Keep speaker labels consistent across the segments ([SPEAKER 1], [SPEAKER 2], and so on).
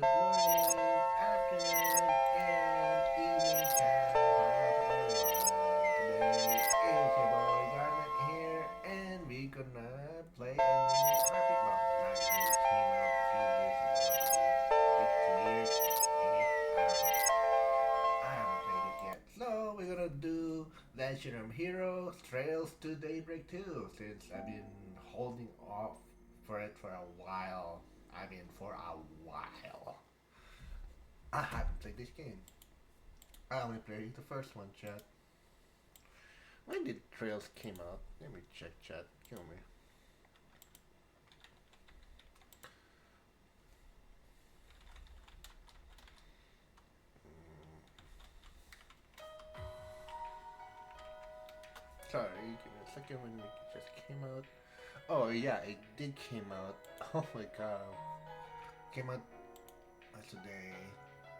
[SPEAKER 1] morning, afternoon, and evening time, everyone. Today is your boy Garnet here, and we're gonna play a new RPG. Well, not new, it came out a few years ago. I think 2 years, maybe. I don't know. I haven't played it yet. So we're gonna do Legend of Heroes Trails to Daybreak 2, since I've been holding off for it for a while. I mean, for a while. I haven't played this game. I only played the first one, chat. When did Trails came out? Let me check, chat. Kill me. Sorry, give me a second when it just came out. Oh yeah, it did came out. Oh my god. Came out today.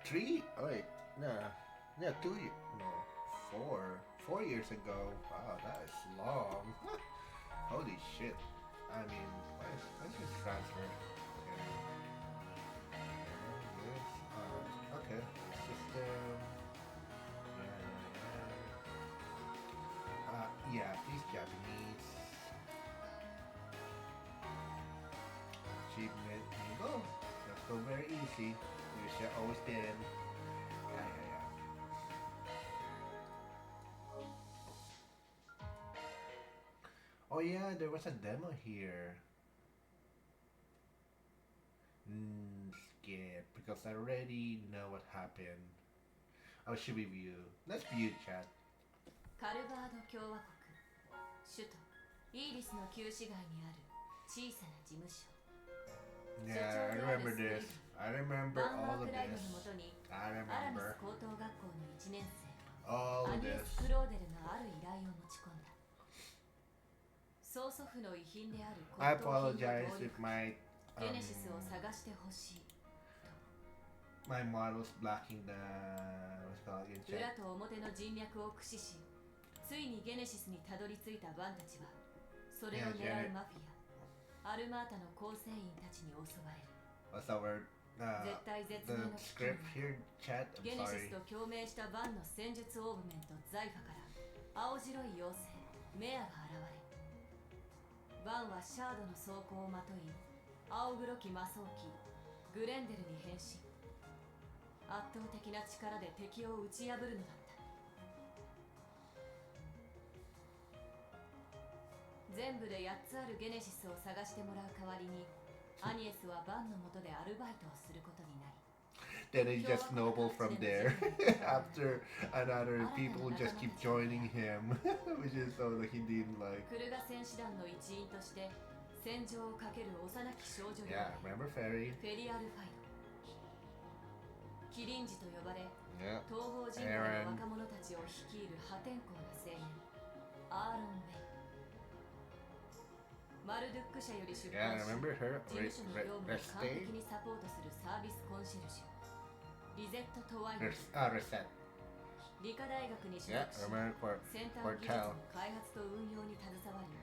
[SPEAKER 1] 3? Oh wait, no. Yeah, 2 years. No, 4. 4 years ago. Wow, that is long. Holy shit. I mean, why is this transfer? Yes. Okay. System. Yeah, please Japanese. Achievement. Here you go. That's so very easy. You should always been. Yeah. Oh yeah, there was a demo here. Skip, because I already know what happened. I should review. Let's view chat.
[SPEAKER 2] カルバード共和国首都イーリスの旧市街にある小さな事務所
[SPEAKER 1] Yeah, I remember this. I remember
[SPEAKER 2] バン
[SPEAKER 1] all
[SPEAKER 2] ワー
[SPEAKER 1] of
[SPEAKER 2] クライド
[SPEAKER 1] this.
[SPEAKER 2] のもとに
[SPEAKER 1] I
[SPEAKER 2] アラミ
[SPEAKER 1] remember
[SPEAKER 2] ス高等学校の1年生
[SPEAKER 1] all
[SPEAKER 2] ア
[SPEAKER 1] of
[SPEAKER 2] ニエ
[SPEAKER 1] this.
[SPEAKER 2] ス・クローデルがある依頼を持ち込んだ曽祖父の遺品である
[SPEAKER 1] I
[SPEAKER 2] 骨董品
[SPEAKER 1] apologize
[SPEAKER 2] の
[SPEAKER 1] if my
[SPEAKER 2] ゲネシスを探してほしい
[SPEAKER 1] my model's blocking the what's it called again
[SPEAKER 2] 裏
[SPEAKER 1] chat.
[SPEAKER 2] と表の人脈を駆使しついにゲネシスにたどり着いたバンたちはそれを狙うマフィアアルマータの構成員たちに襲われる
[SPEAKER 1] What's our
[SPEAKER 2] 絶対絶命
[SPEAKER 1] the
[SPEAKER 2] の危機
[SPEAKER 1] script
[SPEAKER 2] に
[SPEAKER 1] here chat?
[SPEAKER 2] ゲ
[SPEAKER 1] I'm
[SPEAKER 2] ネシ
[SPEAKER 1] sorry.
[SPEAKER 2] スと共鳴したバンの戦術オーブメントザイファから青白い妖精メアが現れバンはシャードの装甲をまとい青黒き魔装機グレンデルに変身圧倒的な力で敵を打ち破るのだった全部で8つあるゲネシスを探してもらう代わりにアニエスはバンの下でアルバイトをすることになり
[SPEAKER 1] Then it just snowballed from there. After another people just keep joining him, which is so that he didn't like.
[SPEAKER 2] クルガ戦士団の一員として戦場をかける幼き少女
[SPEAKER 1] Yeah, remember Fairy?
[SPEAKER 2] フェリアルファイドキリンジと呼ばれ
[SPEAKER 1] Yeah.
[SPEAKER 2] 東方人口の若者たちを率いる破天荒な青年アーロン・ウェイマルドゥック社より出
[SPEAKER 1] Yeah,
[SPEAKER 2] 版し
[SPEAKER 1] remember her?
[SPEAKER 2] 事務所の業務を
[SPEAKER 1] Rest
[SPEAKER 2] 完
[SPEAKER 1] day?
[SPEAKER 2] 璧にサポートするサービスコンシェルジュリゼット・トワイン
[SPEAKER 1] Reset.
[SPEAKER 2] 理科大学に所
[SPEAKER 1] Yeah,
[SPEAKER 2] 属し
[SPEAKER 1] remember
[SPEAKER 2] 先端技術
[SPEAKER 1] Portal.
[SPEAKER 2] の開発と運用に携わり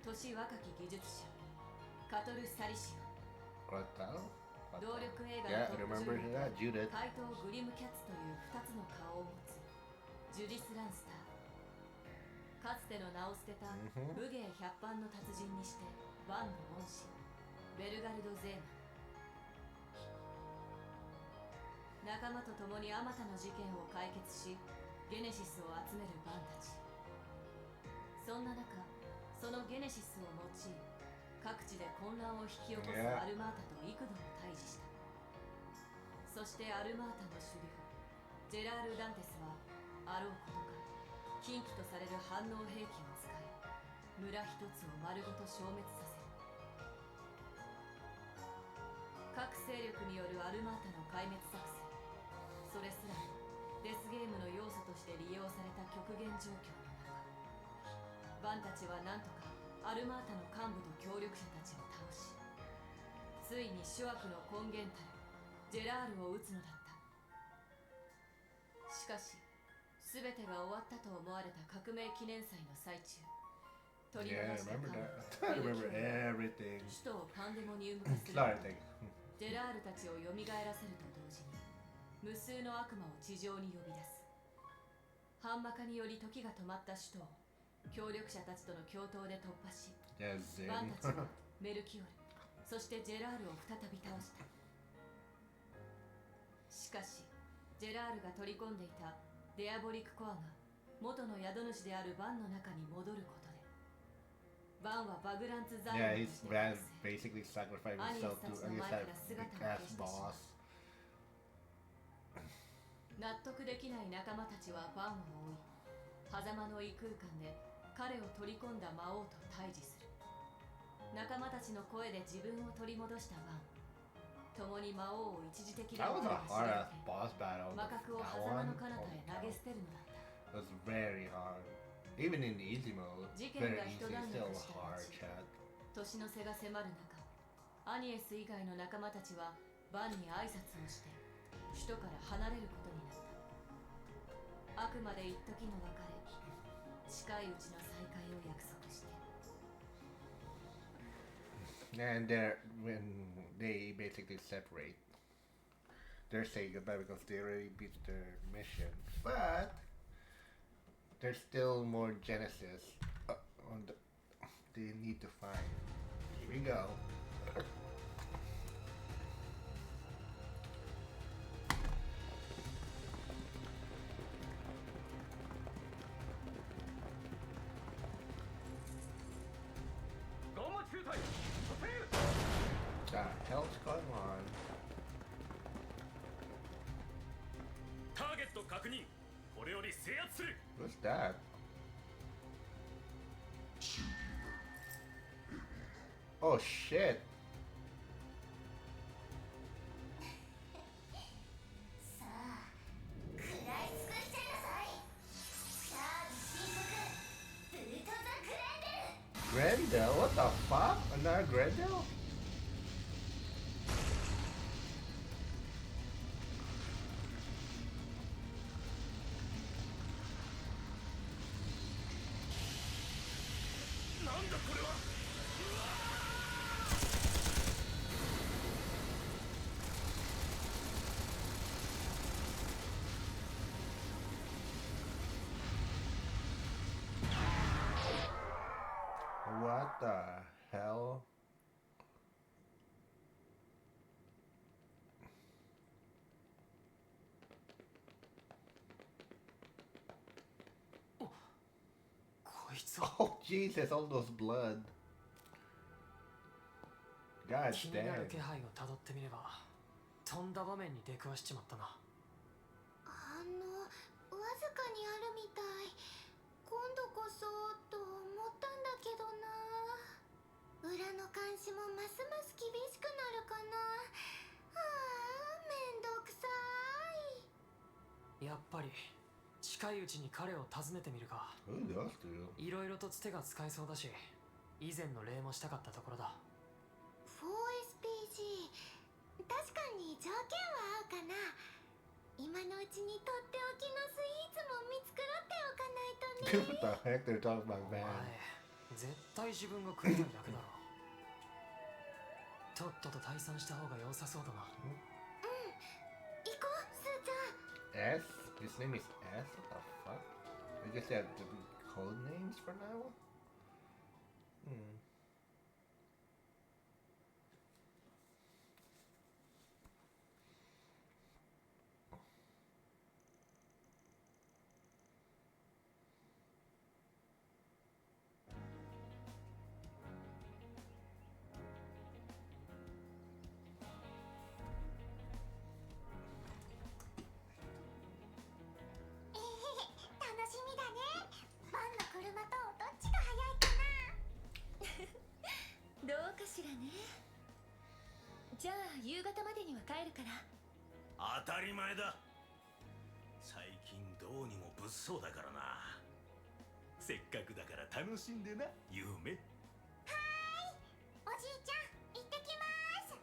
[SPEAKER 2] 年若き技術者カトル・サリシオ
[SPEAKER 1] Portal?
[SPEAKER 2] 動力映
[SPEAKER 1] Yeah,
[SPEAKER 2] 画のトッ
[SPEAKER 1] remember
[SPEAKER 2] プ女優
[SPEAKER 1] that? Judith.
[SPEAKER 2] 怪盗グリムキャッツという2つの顔を持つジュディス・ランスターかつての名を捨てた武芸百般の達人にしてバンの恩師ベルガルド・ゼーマ仲間と共にあまたの事件を解決しゲネシスを集めるバンたちそんな中そのゲネシスを用い各地で混乱を引き起こすアルマータと幾度も対峙したそしてアルマータの主流ジェラール・ダンテスはあろうことか禁忌とされる反応兵器を使い村一つを丸ごと消滅させる各勢力によるアルマータの壊滅作戦それすらもデスゲームの要素として利用された極限状況の中バンたちはなんとかアルマータの幹部と協力者たちを倒しついに諸悪の根源たるジェラールを撃つのだったしかし全てが終わったと思われた革命記念祭の最中取り
[SPEAKER 1] Yeah, I
[SPEAKER 2] 出した
[SPEAKER 1] remember
[SPEAKER 2] 幹部
[SPEAKER 1] that. I remember everything.
[SPEAKER 2] 首都をパンデモニウム化する
[SPEAKER 1] Sorry, thank you.
[SPEAKER 2] ジェラールたちを蘇らせると同時に無数の悪魔を地上に呼び出す。ハンマカにより時が止まった首都を協力者たちとの共闘で突破し、バンたちはメルキオル、そしてジェラールを再び倒した。しかしジェラールが取り込んでいたデアボリックコアが元の宿主であるバンの中に戻ることで、バンはバグランツ財
[SPEAKER 1] Yeah,
[SPEAKER 2] 務
[SPEAKER 1] he's
[SPEAKER 2] として
[SPEAKER 1] basically sacrificed
[SPEAKER 2] アニエ
[SPEAKER 1] himself
[SPEAKER 2] スた
[SPEAKER 1] to
[SPEAKER 2] ちの
[SPEAKER 1] against
[SPEAKER 2] 前
[SPEAKER 1] that
[SPEAKER 2] から姿を
[SPEAKER 1] big
[SPEAKER 2] 消
[SPEAKER 1] ass
[SPEAKER 2] してしまう。
[SPEAKER 1] boss.
[SPEAKER 2] 納得できない仲間たちはバンを追い、狭間の異空間で彼を取り込んだ魔王と対峙する。仲間たちの声で自分を取り戻したバン、共に魔王を一時的
[SPEAKER 1] That was a
[SPEAKER 2] に
[SPEAKER 1] hard ass boss battle.
[SPEAKER 2] 魔角を
[SPEAKER 1] That
[SPEAKER 2] 狭間
[SPEAKER 1] one,
[SPEAKER 2] の彼方
[SPEAKER 1] holy
[SPEAKER 2] へ投
[SPEAKER 1] cow.
[SPEAKER 2] げ捨てるのだった。
[SPEAKER 1] It was very hard. Even in the easy mode,
[SPEAKER 2] 事件
[SPEAKER 1] very
[SPEAKER 2] が
[SPEAKER 1] easy.
[SPEAKER 2] 一段
[SPEAKER 1] Still
[SPEAKER 2] 落した
[SPEAKER 1] hard
[SPEAKER 2] 後、
[SPEAKER 1] chat.
[SPEAKER 2] 年の瀬が迫る中、アニエス以外の仲間たちはバンに挨拶をして首都から離れることになった。あくまで一時の別れ、近いうちの再会を約束して。
[SPEAKER 1] And they're when they basically separate, they're saying goodbye because they already beat their mission. But there's still more Genesis on the they need to find. Here we go. The hell's going on?
[SPEAKER 3] ターゲット確認。これより制圧する。
[SPEAKER 1] What's that? Oh shit!
[SPEAKER 4] さあ、食らい尽くしちゃいなさい。さあ、深刻ブルトザ・グランデル。
[SPEAKER 1] Grendel? What the fuck? Another Grendel?
[SPEAKER 3] なんだこれは。
[SPEAKER 1] What the hell? Oh Jesus, all those blood. God
[SPEAKER 5] 気になる
[SPEAKER 1] damn.
[SPEAKER 5] 気配をたどってみればとんだ場面に出くわしちまったな。
[SPEAKER 4] わずかにあるみたい。今度こそと思ったんだけどな。裏の監視もますます厳しくなるかな。めんどくさい。
[SPEAKER 5] やっぱり近いうちに彼を訪ねてみるか。
[SPEAKER 1] Who does do?
[SPEAKER 5] いろいろとつてが使えそうだし、以前の礼もしたかったところだ。
[SPEAKER 4] 4SPG、 確かに条件は合うかな。今のうちにとっておきのスイーツも見繕っておかないとね。
[SPEAKER 1] What the heck? They're talking about
[SPEAKER 5] お前
[SPEAKER 1] van.
[SPEAKER 5] 絶対自分が食いたいだけだろ。とっとと退散した方が良さそうだな。
[SPEAKER 4] 行こう、スーちゃん。
[SPEAKER 1] S? His name is S? What the fuck? I guess they have to be code names for now? Hmm.
[SPEAKER 4] どうかしらね。じゃあ夕方までには帰るから。
[SPEAKER 3] 当たり前だ。最近どうにも物騒だからな。せっかくだから楽しんでな、夢。
[SPEAKER 4] おじいちゃん、行ってきます。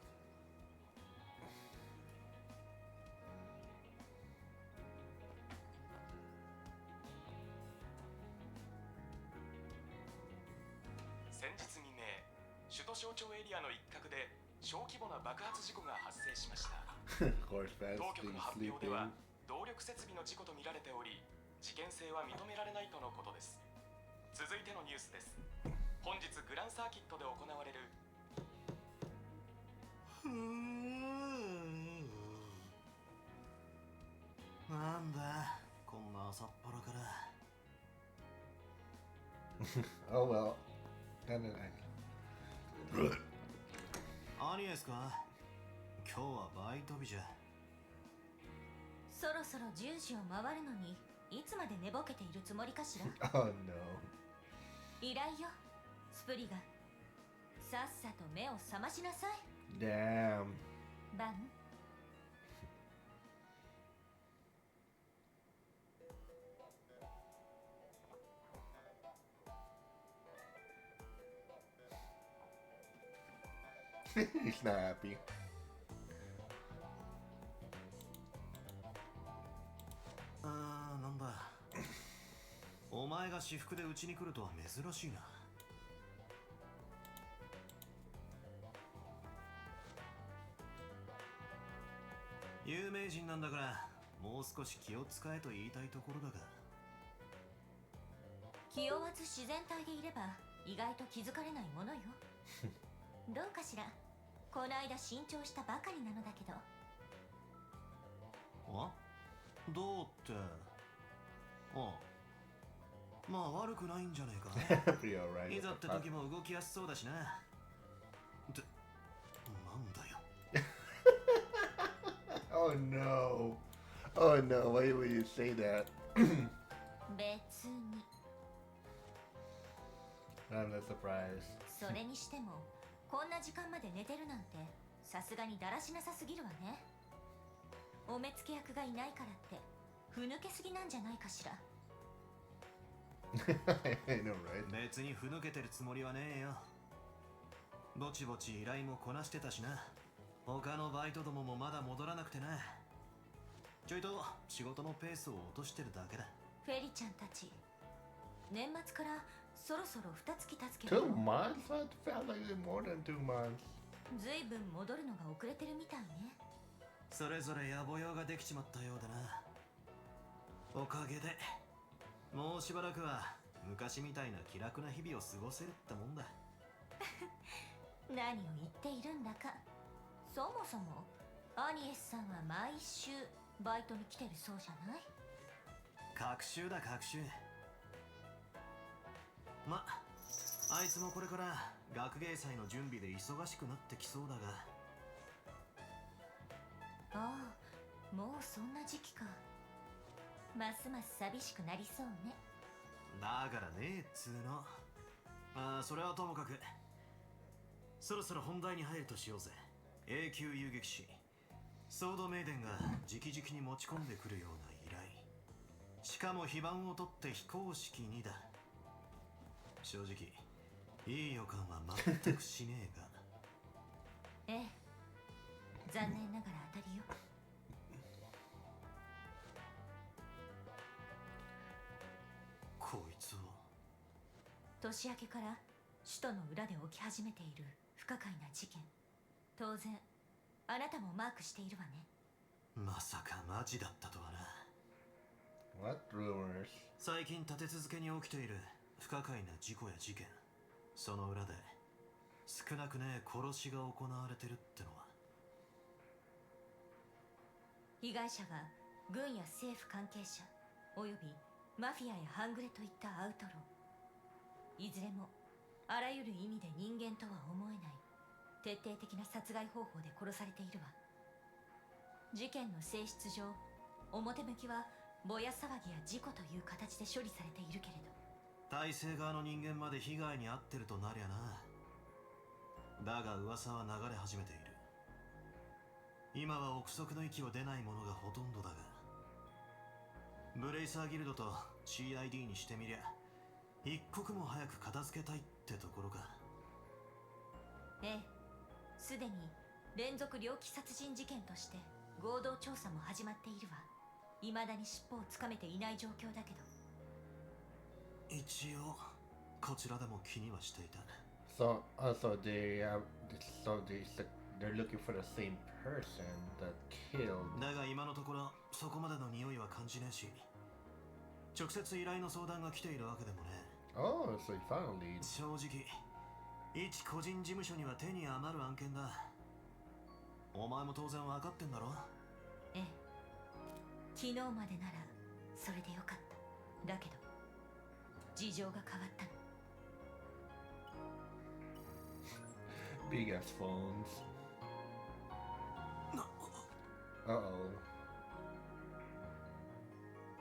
[SPEAKER 6] 先日未明、首都省庁エリアの一角で小規模な爆発事故が発生しました。
[SPEAKER 1] Of course,
[SPEAKER 6] 当
[SPEAKER 1] Fast
[SPEAKER 6] 局
[SPEAKER 1] being
[SPEAKER 6] の発表では
[SPEAKER 1] sleeping.
[SPEAKER 6] 動力設備の事故とみられており、事件性は認められないとのことです。続いてのニュースです。本日グランサーキットで行われる
[SPEAKER 3] なんだこんな朝っぱらから。
[SPEAKER 1] Oh well. Then I...
[SPEAKER 3] アニエスか。今日はバイト日じゃ。
[SPEAKER 4] そろそろ10時を回るのにいつまで寝ぼけているつもりかしら。
[SPEAKER 1] Oh no.
[SPEAKER 4] 依頼よ、スプリガ。さっさと目を覚ましなさい。
[SPEAKER 1] Damn.
[SPEAKER 4] バン。
[SPEAKER 1] He's not happy.
[SPEAKER 3] なんだ。お前が私服でうちに来るとは珍しいな。有名人なんだからもう少し気を使えと言いたいところだが。
[SPEAKER 4] 気負わず自然体でいれば意外と気づかれないものよ。どうかしら。この間新調したばかりなのだけど。
[SPEAKER 3] あ、どうって。あ、まあ悪くないんじゃねえか。
[SPEAKER 1] Pretty alright.
[SPEAKER 3] いざって時も動きやすそうだしな。ってなんだよ。
[SPEAKER 1] Oh no. Oh no. Why would you say that?
[SPEAKER 4] 別に。
[SPEAKER 1] I'm not surprised.
[SPEAKER 4] それにしてもこんな時間まで寝てるなんてさすがにだらしなさすぎるわね。お目付け役がいないからってふぬけすぎなんじゃないかしら。
[SPEAKER 1] I know, right?
[SPEAKER 3] 別にふぬけてるつもりはねえよ。ぼちぼち依頼もこなしてたしな。他のバイトどももまだ戻らなくてな。ちょいと仕事のペースを落としてるだけだ。
[SPEAKER 4] フェリちゃんたち年末からそろそろ2月経つけ
[SPEAKER 1] 2
[SPEAKER 4] ど
[SPEAKER 1] months? That felt like more than 2 months.
[SPEAKER 4] ずいぶん戻るのが遅れてるみたいね。
[SPEAKER 3] それぞれ野暮用ができちまったようだな。おかげでもうしばらくは昔みたいな気楽な日々を過ごせるってもんだ。
[SPEAKER 4] 何を言っているんだか。そもそもアニエスさんは毎週バイトに来てるそうじゃない。
[SPEAKER 3] 隔週だ隔週。ま、あいつもこれから学芸祭の準備で忙しくなってきそうだが。
[SPEAKER 4] ああ、もうそんな時期か。ますます寂しくなりそうね。
[SPEAKER 3] だからねえっつーの。ああ、それはともかくそろそろ本題に入るとしようぜ。永久遊撃士ソードメイデンが直々に持ち込んでくるような依頼。しかも非番を取って非公式にだ。正直いい予感は全くしねえが。
[SPEAKER 4] ええ、残念ながら当たりよ。
[SPEAKER 3] こいつを。
[SPEAKER 4] 年明けから首都の裏で起き始めている不可解な事件、当然あなたもマークしているわね。
[SPEAKER 3] まさかマジだったとはな。
[SPEAKER 1] What rumors?
[SPEAKER 3] 最近立て続けに起きている不可解な事故や事件、その裏で少なくねえ殺しが行われてるってのは。
[SPEAKER 4] 被害者は軍や政府関係者およびマフィアや半グレといったアウトロー、いずれもあらゆる意味で人間とは思えない徹底的な殺害方法で殺されているわ。事件の性質上、表向きはぼや騒ぎや事故という形で処理されているけれど、
[SPEAKER 3] 体制側の人間まで被害に遭ってるとなりゃな。だが噂は流れ始めている。今は憶測の域を出ないものがほとんどだが、ブレイサーギルドと CID にしてみりゃ一刻も早く片付けたいってところか。
[SPEAKER 4] ええ、すでに連続猟奇殺人事件として合同調査も始まっているわ。未だに尻尾をつかめていない状況だけど。
[SPEAKER 3] 一応こちらでも気にはしていた。
[SPEAKER 1] So, also so they're looking for the same person that killed.
[SPEAKER 3] だが今のところそこまでの匂いは感じねえし、直接依頼の相談が来ているわけでもね。
[SPEAKER 1] Oh, so he found a lead.
[SPEAKER 3] 正直一個人事務所には手に余る案件だ。お前も当然分かってんだろ。
[SPEAKER 2] ええ、昨日までならそれでよかった。だけど事情が変わったの。
[SPEAKER 1] Big ass phones. Uh-oh.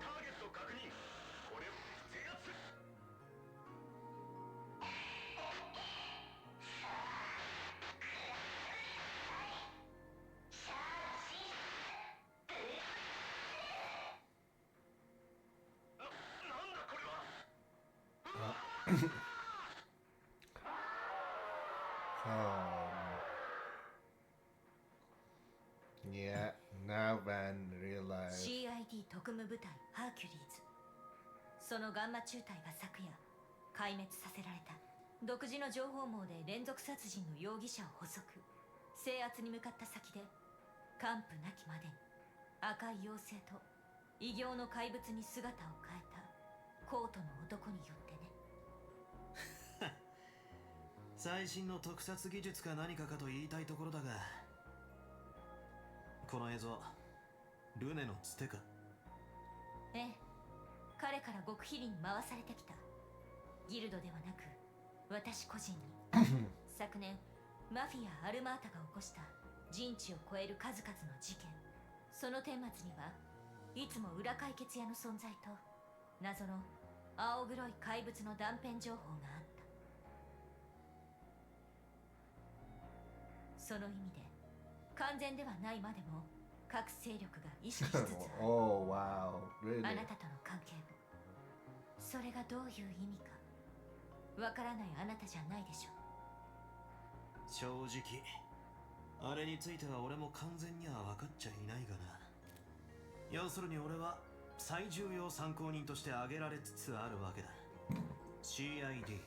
[SPEAKER 7] ターゲット確認。これを制圧。なんだこれは。
[SPEAKER 1] Yeah, now Van realized.
[SPEAKER 2] CID 特務部隊ハーキュリーズ、そのガンマ中隊が昨夜壊滅させられた。独自の情報網で連続殺人の容疑者を捕捉、制圧に向かった先で完膚なきまでに赤い妖精と異形の怪物に姿を変えたコートの男によってね。
[SPEAKER 3] 最新の特撮技術か何かかと言いたいところだが、この映像ルネのつてか。
[SPEAKER 2] ええ、彼から極秘裏に回されてきた。ギルドではなく私個人に昨年マフィア・アルマータが起こした人知を超える数々の事件、その顛末にはいつも裏解決屋の存在と謎の青黒い怪物の断片情報があった。その意味で完全ではないまでも各勢力が意識しつつある。
[SPEAKER 1] Oh, wow. Really?
[SPEAKER 2] あなたとの関係を、それがどういう意味かわからないあなたじゃないでしょう。
[SPEAKER 3] 正直あれについては俺も完全には分かっちゃいないがな。要するに俺は最重要参考人として挙げられつつあるわけだ。 CID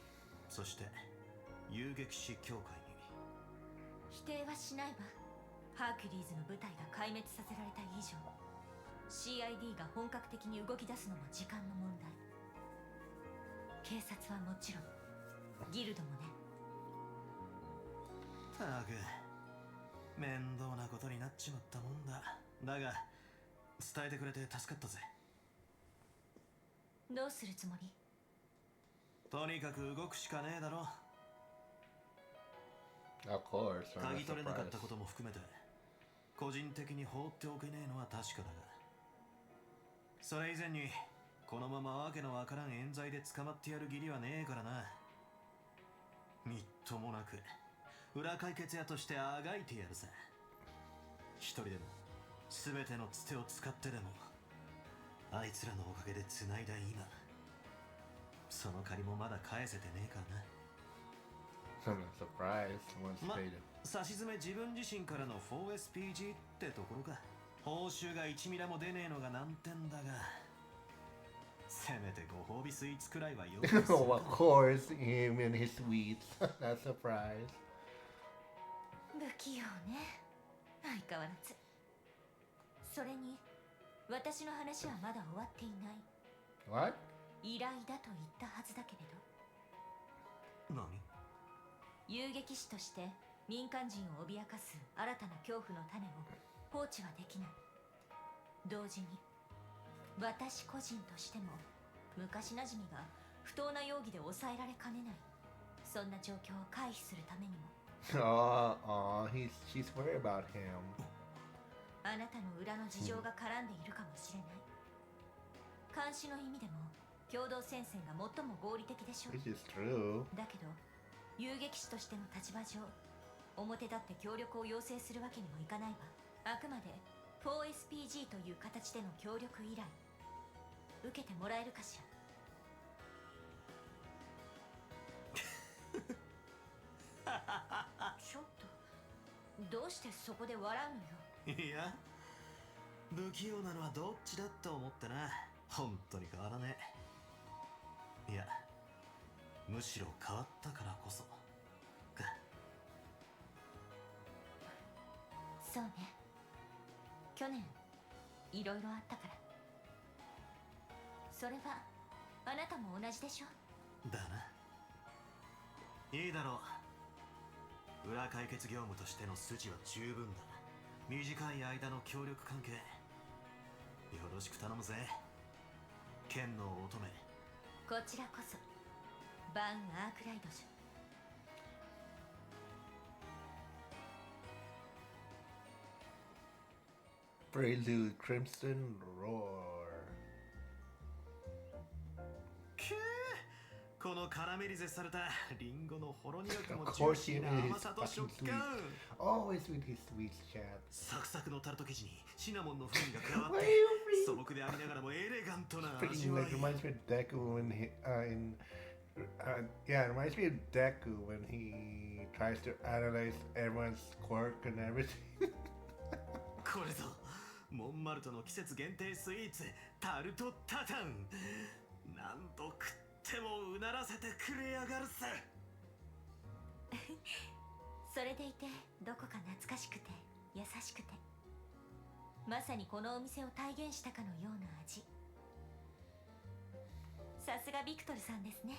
[SPEAKER 3] そして遊撃士協会に。
[SPEAKER 2] 否定はしないわ。ハーキュリーズの部隊が壊滅させられた以上 CID が本格的に動き出すのも時間の問題。警察はもちろんギルドもね。
[SPEAKER 3] たく面倒なことになっちまったもんだ。だが伝えてくれて助かったぜ。
[SPEAKER 2] どうするつもり？
[SPEAKER 3] とにかく動くしかねえだろ。
[SPEAKER 1] Of course. I'm
[SPEAKER 3] 嗅
[SPEAKER 1] not
[SPEAKER 3] ぎ取れなかったこ
[SPEAKER 1] surprised.
[SPEAKER 3] とも含めて個人的に放っておけねえのは確かだが、それ以前にこのままわけのわからん冤罪で捕まってやる義理はねえからな。みっともなく裏解決屋としてあがいてやるさ。一人でも全てのつてを使ってでもあいつらのおかげで繋いだ今、その借りもまだ返せてねえからな。
[SPEAKER 1] I'm not surprised. Once
[SPEAKER 3] ま、
[SPEAKER 1] paid.
[SPEAKER 3] 差し詰め自分自身からの 4SPG ってところか。報酬が1ミラも出ねえのが難点だが、せめてご褒美スイーツくらいは用意する。
[SPEAKER 1] Oh, of course, him and his sweets. Not surprised.
[SPEAKER 2] 不器用ね、相変わらず。それに私の話はまだ終わっていない。
[SPEAKER 1] What?
[SPEAKER 2] 依頼だと言ったはずだけれど、
[SPEAKER 3] 何？
[SPEAKER 2] 遊撃士として民間人を脅かす新たな恐怖の種を放置はできない。同時に私個人としても昔なじみが不当な容疑で抑えられかねない。そんな状況を回避するためにも
[SPEAKER 1] She's worried about him.
[SPEAKER 2] あなたの裏の事情が絡んでいるかもしれない。監視の意味でも共同戦線が最も合理的でしょう。
[SPEAKER 1] Which is true.
[SPEAKER 2] だけど遊撃士としての立場上表立って協力を要請するわけにもいかないわ。あくまで 4SPG という形での協力依頼受けてもらえるかしら。ちょっとどうしてそこで笑うのよ。
[SPEAKER 3] いや、不器用なのはどっちだって思ってな。本当に変わらねえ。いや、むしろ変わったからこそか。
[SPEAKER 4] そうね。去年いろいろあったから。それはあなたも同じでしょ。
[SPEAKER 3] だな。いいだろう。裏解決業務としての筋は十分だ。短い間の協力関係よろしく頼むぜ、剣の乙女。
[SPEAKER 4] こちらこそバン・アークライドじゃ。
[SPEAKER 1] Prelude Crimson Roar.
[SPEAKER 3] このカラメリゼされたリンゴのほろ苦くも
[SPEAKER 1] Of
[SPEAKER 3] ジュー
[SPEAKER 1] course
[SPEAKER 3] シ
[SPEAKER 1] he
[SPEAKER 3] ーな
[SPEAKER 1] is
[SPEAKER 3] 甘さと
[SPEAKER 1] fucking
[SPEAKER 3] 食
[SPEAKER 1] sweet.
[SPEAKER 3] 感。
[SPEAKER 1] Always with his sweet chat.
[SPEAKER 3] サクサクのタルト生地にシナモンの風味が加わっ
[SPEAKER 1] Why
[SPEAKER 3] て
[SPEAKER 1] are you
[SPEAKER 3] 素朴でありながらもエレガントな味
[SPEAKER 1] freaking
[SPEAKER 3] わい。
[SPEAKER 1] like reminds me of Deku when he yeah, it reminds me of Deku when he tries to analyze everyone's quirk and everything.
[SPEAKER 3] これぞモンマルトの季節限定スイーツタルトタタン。何度食ってもうならせてくれやがるさ。
[SPEAKER 4] それでいてどこか懐かしくて優しくて、まさにこのお店を体現したかのような味。さすがビクトルさんですね。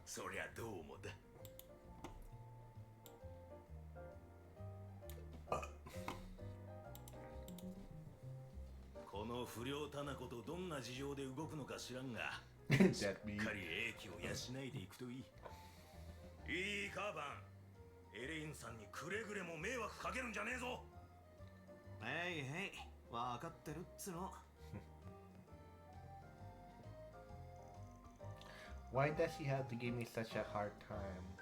[SPEAKER 7] そりゃどうもだ。この不良タナコとどんな事情で動くのか知らんが、しっ
[SPEAKER 1] That me.
[SPEAKER 7] かり英気を養いでいくといい。いいかバン、エレインさんにくれぐれも迷惑かけるんじゃねえぞ。
[SPEAKER 3] へいへい、わかってるっつの。
[SPEAKER 1] Why does he have to give me such a hard time?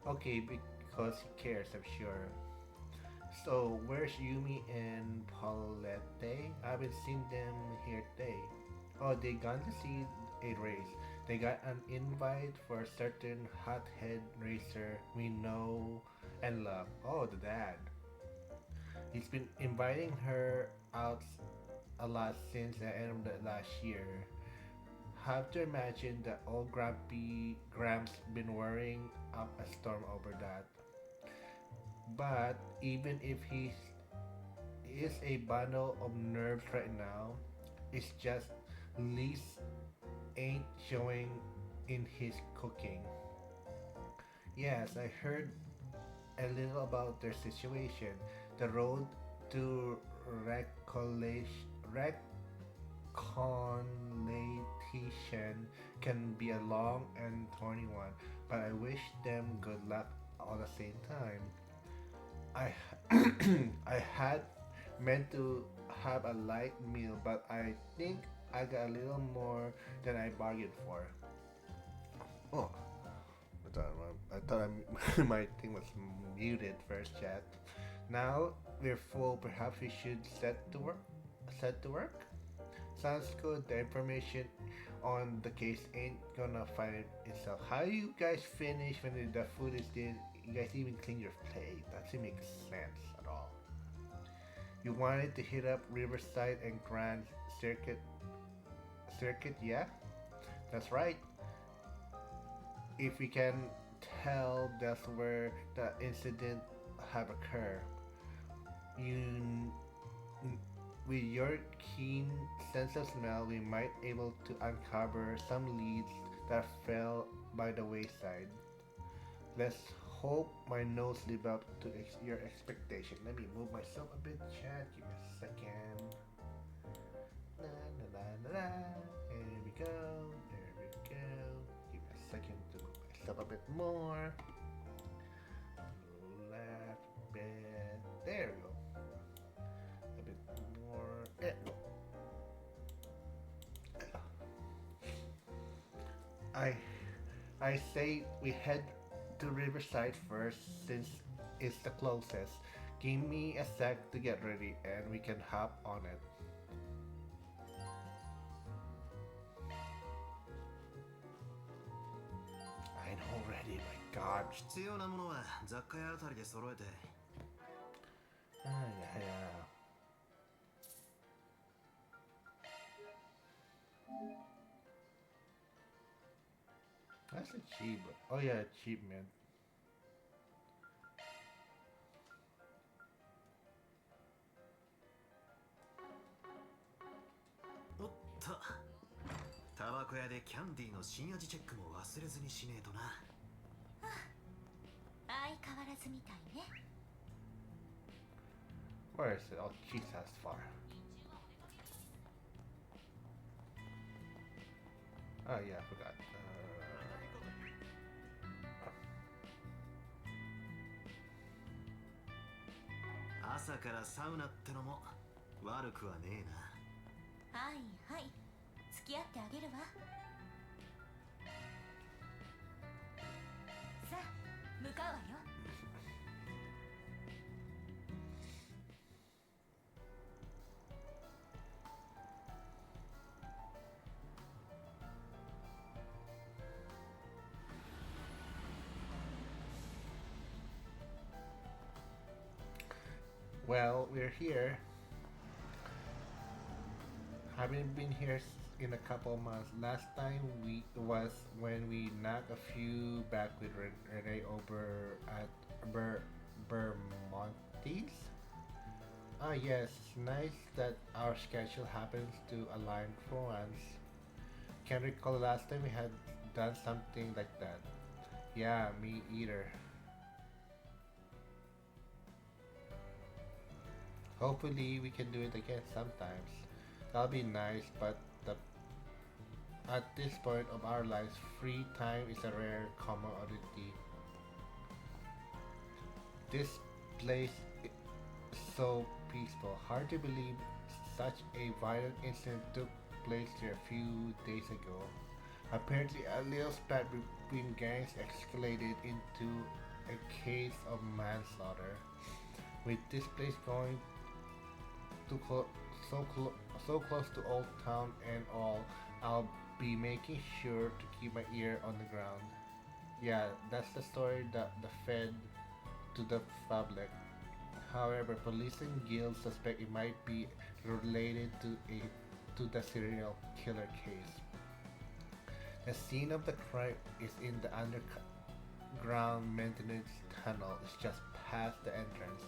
[SPEAKER 1] Okay, because he cares, I'm sure. So, where's Yumi and Paulette? I haven't seen them here today. Oh, they gone to see a race. They got an invite for a certain hothead racer we know and love. Oh, the dad. He's been inviting her out a lot since the end of the last year. Have to imagine that old grumpy Gramps been worrying up a storm over that. But even if he is a bundle of nerves right now, it's just Liz ain't showing in his cooking. Yes, I heard a little about their situation. The road to reconciliation can be a long and thorny one, but I wish them good luck all the same time. I had meant to have a light meal, but I think I got a little more than I bargained for. Oh, I thought my thing was muted first, chat. Now we're full. Perhaps we should set to work. Set to work. Sounds good. The information on the case ain't gonna find itself. How you guys finish when the food is in? You guys even clean your plate? That doesn't make sense at all. You wanted to hit up Riverside and Grand Circuit, yeah? That's right. If we can tell that's where the incident have occurred. With your keen sense of smell, we might able to uncover some leads that fell by the wayside. Let's hope my notes live up to your expectation. Let me move myself a bit, chat. Give me a second. La, la, la, la. There we go. There we go. Give me a second to move myself a bit more. Left bit. There we go. A bit more. There we go. I say we head to Riverside first since it's the closest. Give me a sec to get ready and we can hop on it. I know already, my god.
[SPEAKER 3] 必要なものは雑貨屋あたりで揃えて。
[SPEAKER 1] Yeah. That's achievement. Oh yeah, achievement.
[SPEAKER 3] おっと、タバコ屋でキャンディーの新味チェックも忘れずにしねえとな。
[SPEAKER 4] 相変わらずみたいね。
[SPEAKER 1] Where is it? Oh, Jesus, far. Oh yeah, I forgot.
[SPEAKER 3] 朝からサウナってのも悪くはねえな。
[SPEAKER 4] はいはい、付き合ってあげるわ。さあ向かうわよ。
[SPEAKER 1] Well, we're here. Haven't been here in a couple months. Last time we was when we knocked a few back with Renee over at Bermontes. Ah yes, nice that our schedule happens to align for once. Can't recall the last time we had done something like that. Yeah, me either. Hopefully we can do it again sometimes. That'll be nice, but at this point of our lives, free time is a rare commodity. This place is so peaceful. Hard to believe such a violent incident took place here a few days ago. Apparently, a little spat between gangs escalated into a case of manslaughter. With this place going so close to Old Town and all, I'll be making sure to keep my ear on the ground. Yeah, that's the story that the fed to the public. However, police and guilds suspect it might be related to the serial killer case. The scene of the crime is in the underground maintenance tunnel. It's just past the entrance.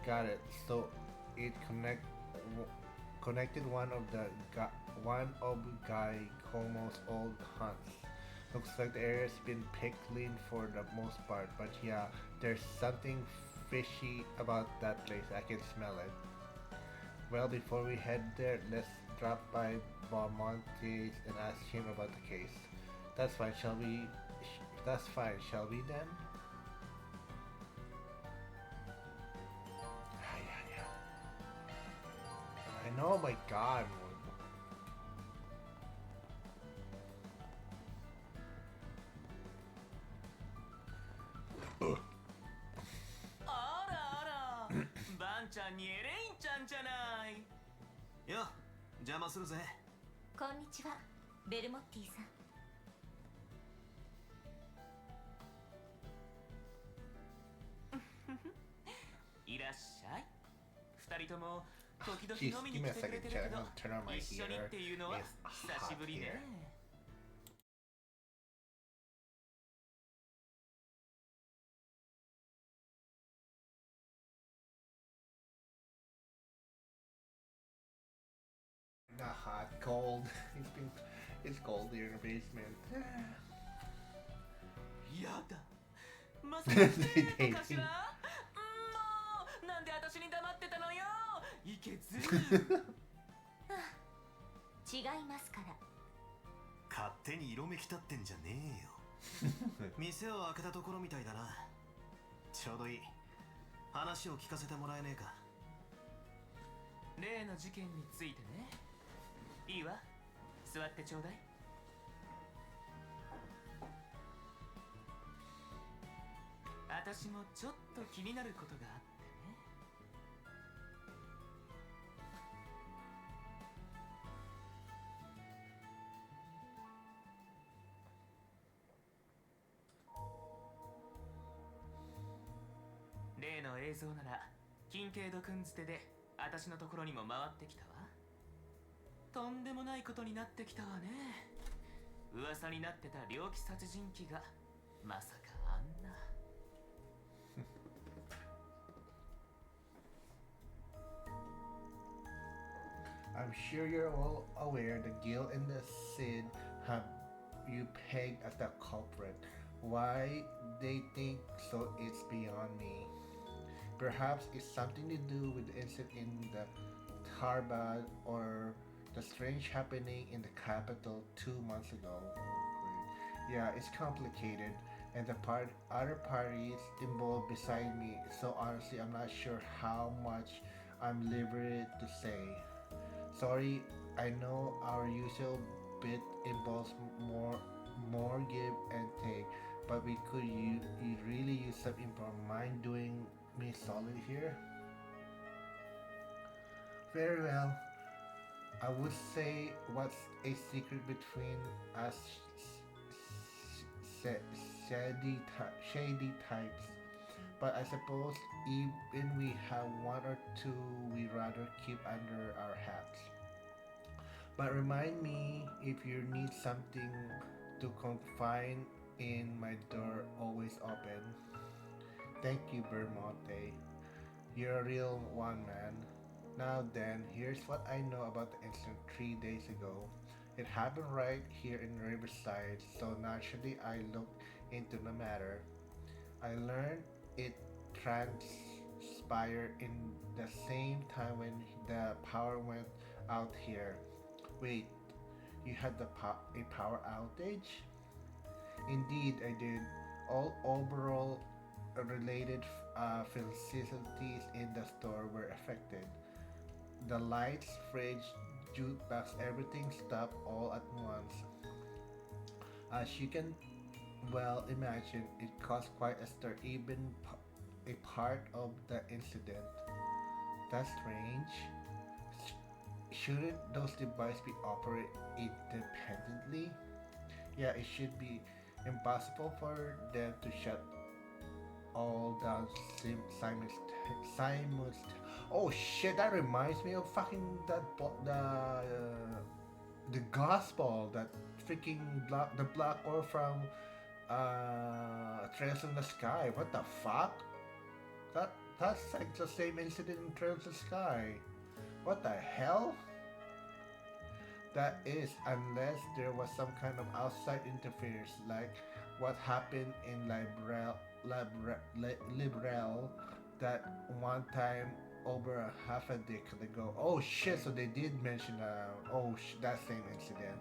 [SPEAKER 1] Got it. So it connected one of Guy Como's old hunts. Looks like the area's been picked clean for the most part, but yeah, there's something fishy about that place. I can smell it. Well, before we head there, let's drop by Balmonte's and ask him about the case. That's fine. Shall we? That's fine. Shall we then? I know, my God.
[SPEAKER 6] Ara, Ban-chan ni Elaine-chan じゃない。
[SPEAKER 3] よ、邪魔するぜ。
[SPEAKER 4] こんにちは、ベルモッティさん。
[SPEAKER 6] いらっしゃい。二人とも時々
[SPEAKER 1] Jeez,
[SPEAKER 6] 飲みに
[SPEAKER 1] give me
[SPEAKER 6] 来
[SPEAKER 1] a
[SPEAKER 6] てくれ
[SPEAKER 1] second,
[SPEAKER 6] てる
[SPEAKER 1] chat.
[SPEAKER 6] け
[SPEAKER 1] I'm
[SPEAKER 6] ど
[SPEAKER 1] gonna turn on my
[SPEAKER 6] 一緒にっ
[SPEAKER 1] heater.
[SPEAKER 6] ていうのは
[SPEAKER 1] It's
[SPEAKER 6] 久し
[SPEAKER 1] hot
[SPEAKER 6] ぶり
[SPEAKER 1] here.
[SPEAKER 6] ね。
[SPEAKER 1] Not hot, cold. It's cold here in the basement.
[SPEAKER 6] やだ。まさかデートかしら？もうなんで私に黙ってたのよ。いけず。
[SPEAKER 4] 違いますから。
[SPEAKER 3] 勝手に色めき立ってんじゃねえよ。店を開けたところみたいだな。ちょうどいい。話を聞かせてもらえねえか。
[SPEAKER 6] 例の事件についてね。いいわ。座ってちょうだい。私もちょっと気になることがあってね。例の映像なら金慶度くんづてで私のところにも回ってきたわ。とんでもないことになってきたわね。
[SPEAKER 5] 噂になってた猟奇殺人鬼がまさかあんな。
[SPEAKER 1] I'm sure you're all aware the guild and the Cid have you pegged as the culprit. Why they think so it's beyond me. Perhaps it's something to do with the incident in the Tarbad or the strange happening in the capital 2 months ago. Yeah, it's complicated, and the other parties involved beside me, so honestly I'm not sure how much I'm liberated to say. Sorry, I know our usual bit involves more give and take, but we could you really use some info. Mind doing me solid here? Very well. I would say what's a secret between us shady types, but I suppose even we have one or two we rather keep under our hats. But remind me if you need something to confine in, my door always open. Thank you, Bermonte. You're a real one, man. Now then, here's what I know about the incident 3 days ago. It happened right here in Riverside, so naturally I looked into the matter. I learned it transpired in the same time when the power went out here. Wait, you had a power outage? Indeed, I did. All overall related facilities in the store were affected. The lights, fridge, jukebox, everything stopped all at once. As you can well imagine, it caused quite a stir, even a part of the incident. That's strange. Shouldn't those devices be operated independently? Yeah, it should be impossible for them to shut all down simultaneously. Oh shit! That reminds me of fucking the gospel, that freaking the black oil from Trails in the Sky. What the fuck? That's like the same incident in Trails in the Sky. What the hell? That is, unless there was some kind of outside interference, like what happened in Librel that one time over a half a decade ago. Oh shit! So they did mention that same incident.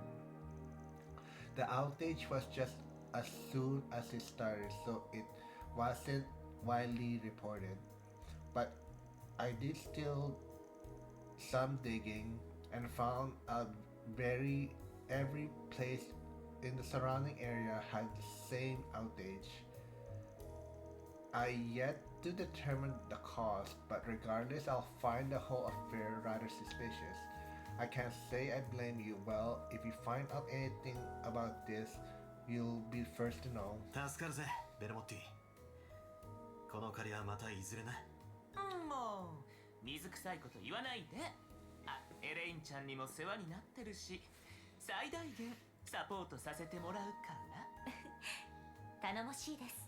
[SPEAKER 1] The outage was just as soon as it started, so it wasn't widely reported. But I did still some digging and found every place in the surrounding area had the same outage. I yet to determine the cause, but regardless, I'll find the whole affair rather suspicious. I can't say I blame you. Well, if you find out anything about this, you'll be first to know.
[SPEAKER 3] 助かるぜ、ベルモッティ。この借りはまたいずれな。
[SPEAKER 5] もう水臭いこと言わないで。あ、エレインちゃんにも世話になってるし、最大限サポートさせてもらうから。
[SPEAKER 4] 頼もしいです。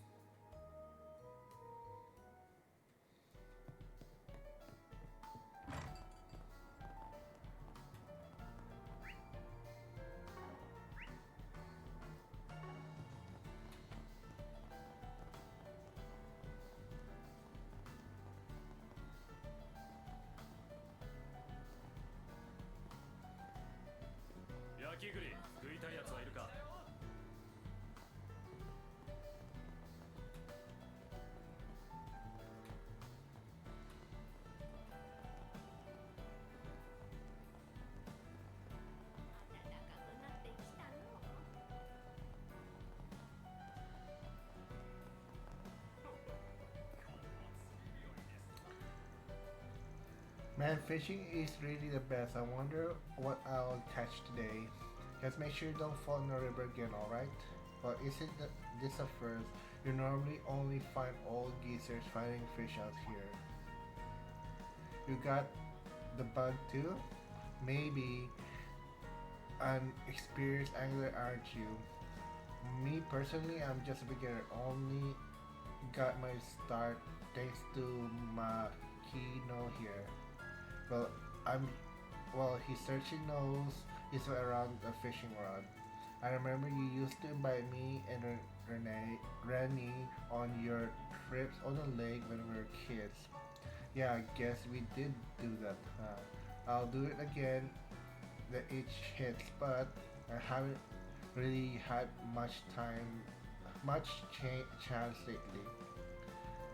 [SPEAKER 7] 焼き栗食いたいやつはいるか。
[SPEAKER 1] Man, fishing is really the best. I wonder what I'll catch today. Just make sure you don't fall in the river again, alright? But isn't this a first? You normally only find old geezers fighting fish out here. You got the bug too? Maybe an experienced angler, aren't you? Me personally, I'm just a beginner. Only got my start thanks to Makino here. Well, I'm his searching knows his way around a fishing rod. I remember you used to invite me and Rennie on your trips on the lake when we were kids. Yeah, I guess we did do that, huh? I'll do it again. The itch hits, but I haven't really had much chance lately.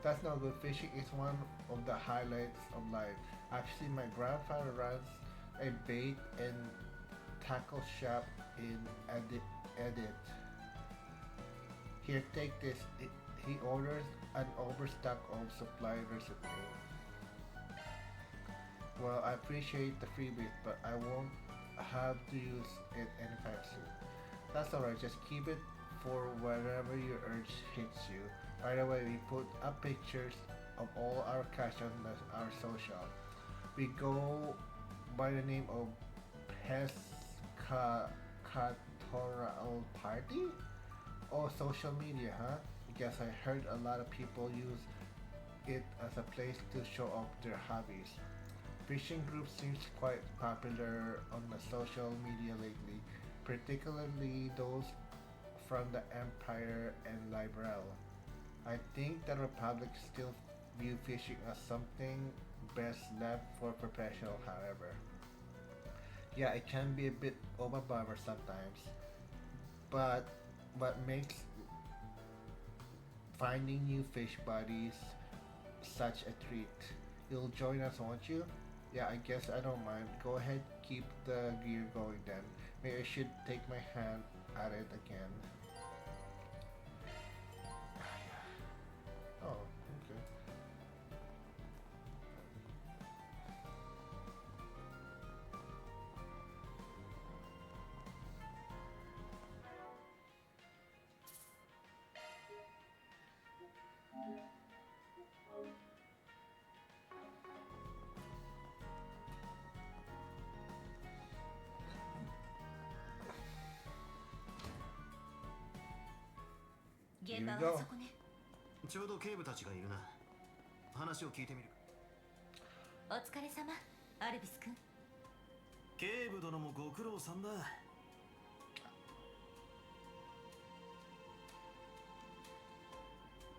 [SPEAKER 1] That's not good. Fishing is one of the highlights of life. Actually, my grandfather runs a bait and tackle shop in Edit. Here, take this. He orders an overstock of supply recipe. Well, I appreciate the freebies, but I won't have to use it anytime soon. That's alright, just keep it for wherever your urge hits you. By the way, we put up pictures of all our cash on our social. We go by the name of Pescatoral Party? Oh, social media, huh? Guess I heard a lot of people use it as a place to show off their hobbies. Fishing groups seems quite popular on the social media lately, particularly those from the Empire and Liberal. I think the Republic still view fishing as something best left for professional, however. Yeah, it can be a bit of a bummer sometimes, but what makes finding new fish buddies such a treat. You'll join us, won't you? Yeah, I guess I don't mind. Go ahead, keep the gear going then. Maybe I should take my hand at it again. Oh, okay. Here
[SPEAKER 2] 現
[SPEAKER 1] we
[SPEAKER 2] 場は
[SPEAKER 1] go.
[SPEAKER 2] そこね。
[SPEAKER 3] ちょうど警部たちがいるな。話を聞いてみる。
[SPEAKER 2] お疲れ様、アルビス君。
[SPEAKER 3] 警部殿もご苦労さんだ。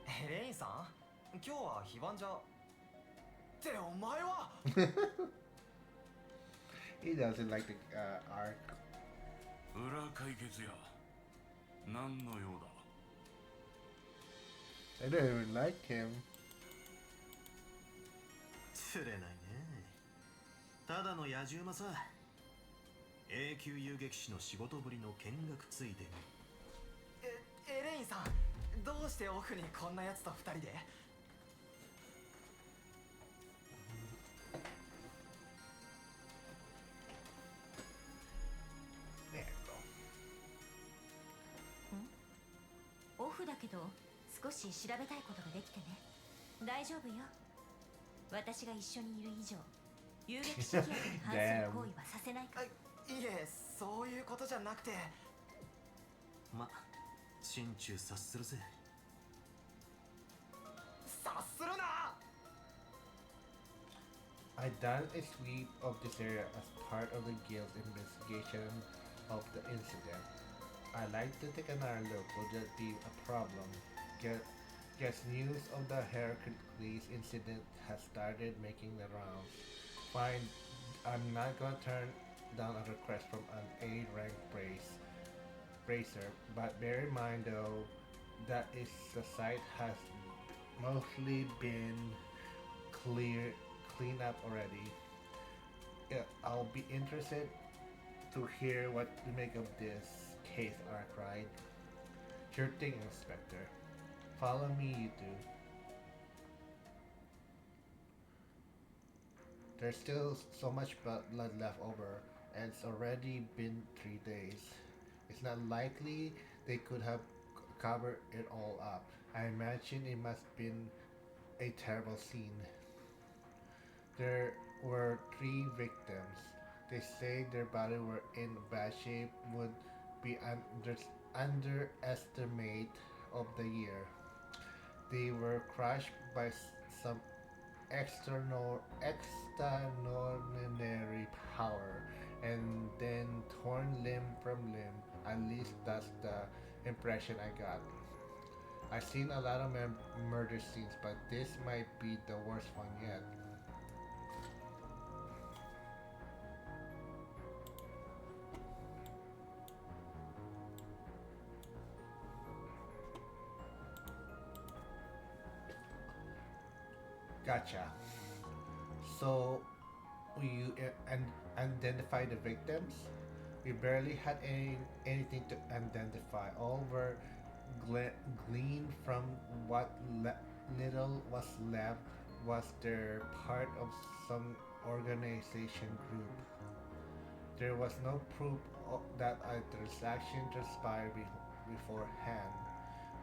[SPEAKER 8] エレインさん、今日は非番じゃ。ってお前は。
[SPEAKER 1] He doesn't like the arc.
[SPEAKER 7] 裏解決や。何の用だ。
[SPEAKER 1] I don't even like him.
[SPEAKER 3] 釣れないね。ただの野獣馬さ。永久遊撃士の仕事ぶりの見学ついでに。
[SPEAKER 8] エレインさん、どうしてオフにこんなやつと二人で。
[SPEAKER 2] オフだけど少し調べたいことができてね。大丈夫よ。私が一緒にいる以上、遊撃士規約に反する行為はさせないから。
[SPEAKER 8] いえ、そういうことじゃなくて。
[SPEAKER 3] ま、心中察するぜ。
[SPEAKER 8] 察するな。
[SPEAKER 1] I done a sweep of this area as part of the guild's investigation of the incident. I like to take another look. Would that be a problem? Guess news of the Hercules incident has started making the rounds. Fine, I'm not gonna turn down a request from an A-rank bracer, but bear in mind though that the site has mostly been cleaned up already. Yeah, I'll be interested to hear what you make of this case arc, right? Sure thing, Inspector. Follow me, you two. There's still so much blood left over, and it's already been 3 days. It's not likely they could have covered it all up. I imagine it must have been a terrible scene. There were 3 victims. They say their body were in bad shape would be underestimate of the year. They were crushed by some extraordinary power and then torn limb from limb. At least that's the impression I got. I've seen a lot of murder scenes, but this might be the worst one yet. Gotcha. So, you identify the victims? We barely had anything to identify. All were gleaned from what little was left was their part of some organization group. There was no proof that a transaction transpired beforehand.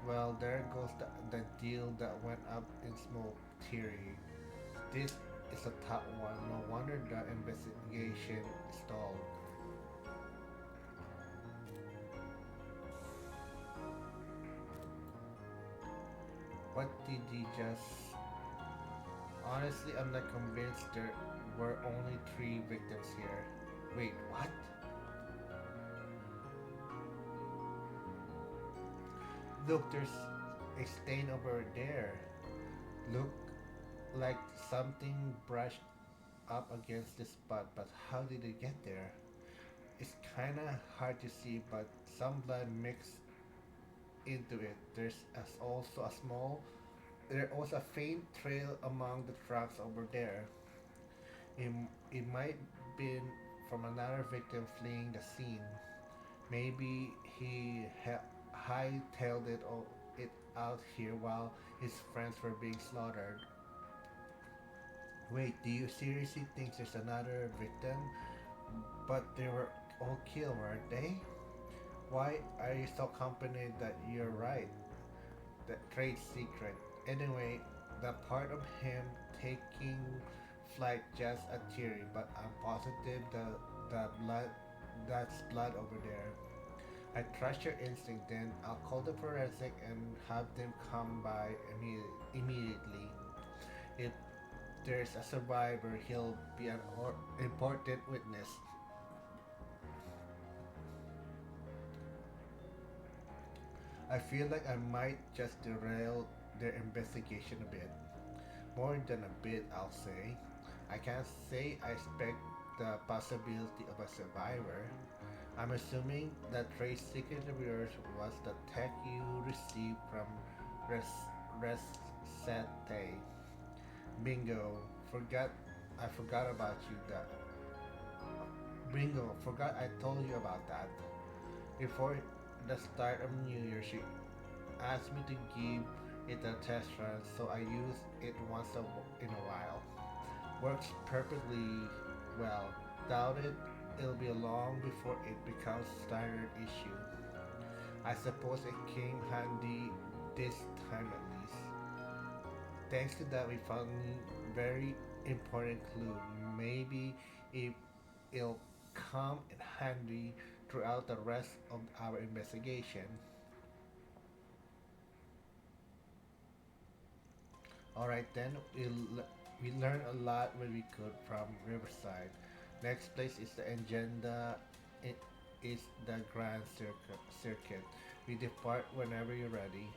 [SPEAKER 1] Well, there goes the deal that went up in smoke theory. This is a top one. No wonder the investigation stalled. What did he just... Honestly, I'm not convinced there were only 3 victims here. Wait, what? Look, there's a stain over there. Look like something brushed up against the spot, but how did it get there? It's kinda hard to see, but some blood mixed into it. Also a small, there was a faint trail among the tracks over there. It, it might been from another victim fleeing the scene. Maybe he hightailed it out here while his friends were being slaughtered. Wait, do you seriously think there's another victim? But they were all killed, weren't they? Why are you so confident that you're right? The trade secret. Anyway, the part of him taking flight just a theory, but I'm positive the blood that's blood over there. I trust your instinct then. I'll call the forensic and have them come by immediately. If there's a survivor, he'll be an important witness. I feel like I might just derail their investigation a bit. More than a bit, I'll say. I can't say I expect the possibility of a survivor. I'm assuming that Trace Secret of yours was the tech you received from Resete. Bingo. I forgot about you that. Bingo. Forgot I told you about that. Before the start of New Year, she asked me to give it a test run, so I use it in a while. Works perfectly well. Doubt it'll be long before it becomes standard issue. I suppose it came handy this time at least. Thanks to that, we found a very important clue. Maybe it'll come in handy throughout the rest of our investigation. Alright then, we learned a lot when we could from Riverside. Next place is the agenda. It is the Grand Circuit. We depart whenever you're ready.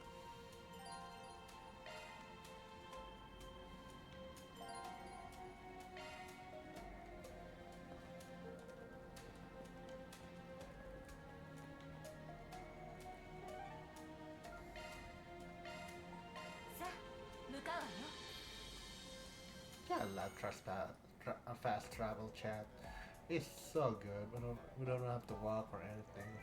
[SPEAKER 1] Yeah, I love fast travel chat. It's so good. We don't have to walk or anything.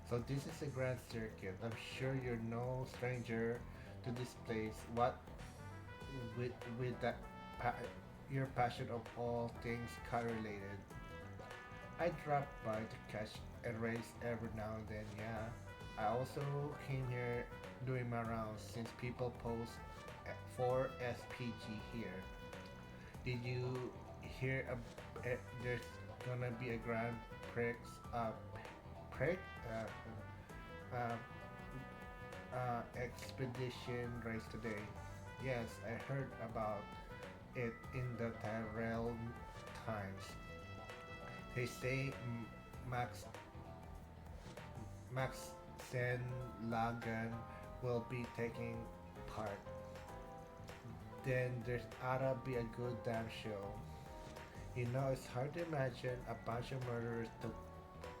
[SPEAKER 1] So this is the Grand Circuit. I'm sure you're no stranger to this place. What with that your passion of all things car related. I drop by to catch a race every now and then, yeah. I also came here doing my rounds since people post for SPG here. Did you hear there's gonna be a Grand Prix Prix uh, expedition race today? Yes, I heard about it in the Tyrell Times. They say Max Max Lagan will be taking part. Then there's oughta be a good damn show. You know, it's hard to imagine a bunch of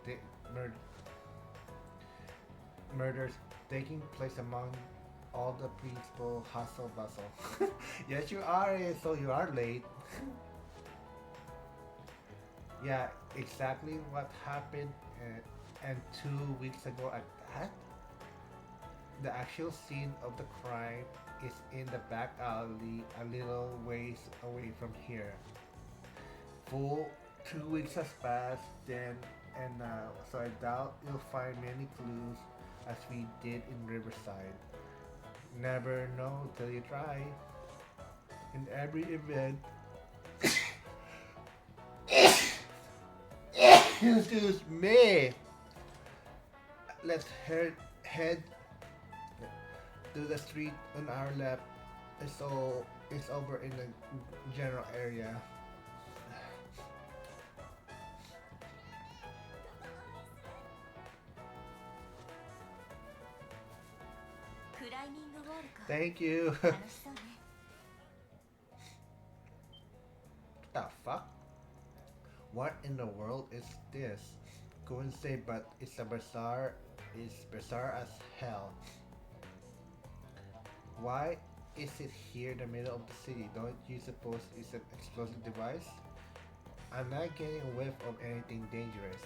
[SPEAKER 1] ta- mur- murders taking place among all the peaceful hustle bustle. Yes, you are, so you are late. Yeah, exactly what happened and 2 weeks ago at that. The actual scene of the crime is in the back alley a little ways away from here. Full 2 weeks has passed then and now, so I doubt you'll find many clues as we did in Riverside. Never know till you try. In every event, excuse me. Let's head to the street on our left. It's over in the general area.
[SPEAKER 4] クライミングウォールか。
[SPEAKER 1] Thank you.
[SPEAKER 4] 楽しそうね。
[SPEAKER 1] The fuck? What in the world is this? Couldn't say, but it's a bizarre. It's bizarre as hell. Why is it here in the middle of the city? Don't you suppose it's an explosive device? I'm not getting a whiff of anything dangerous.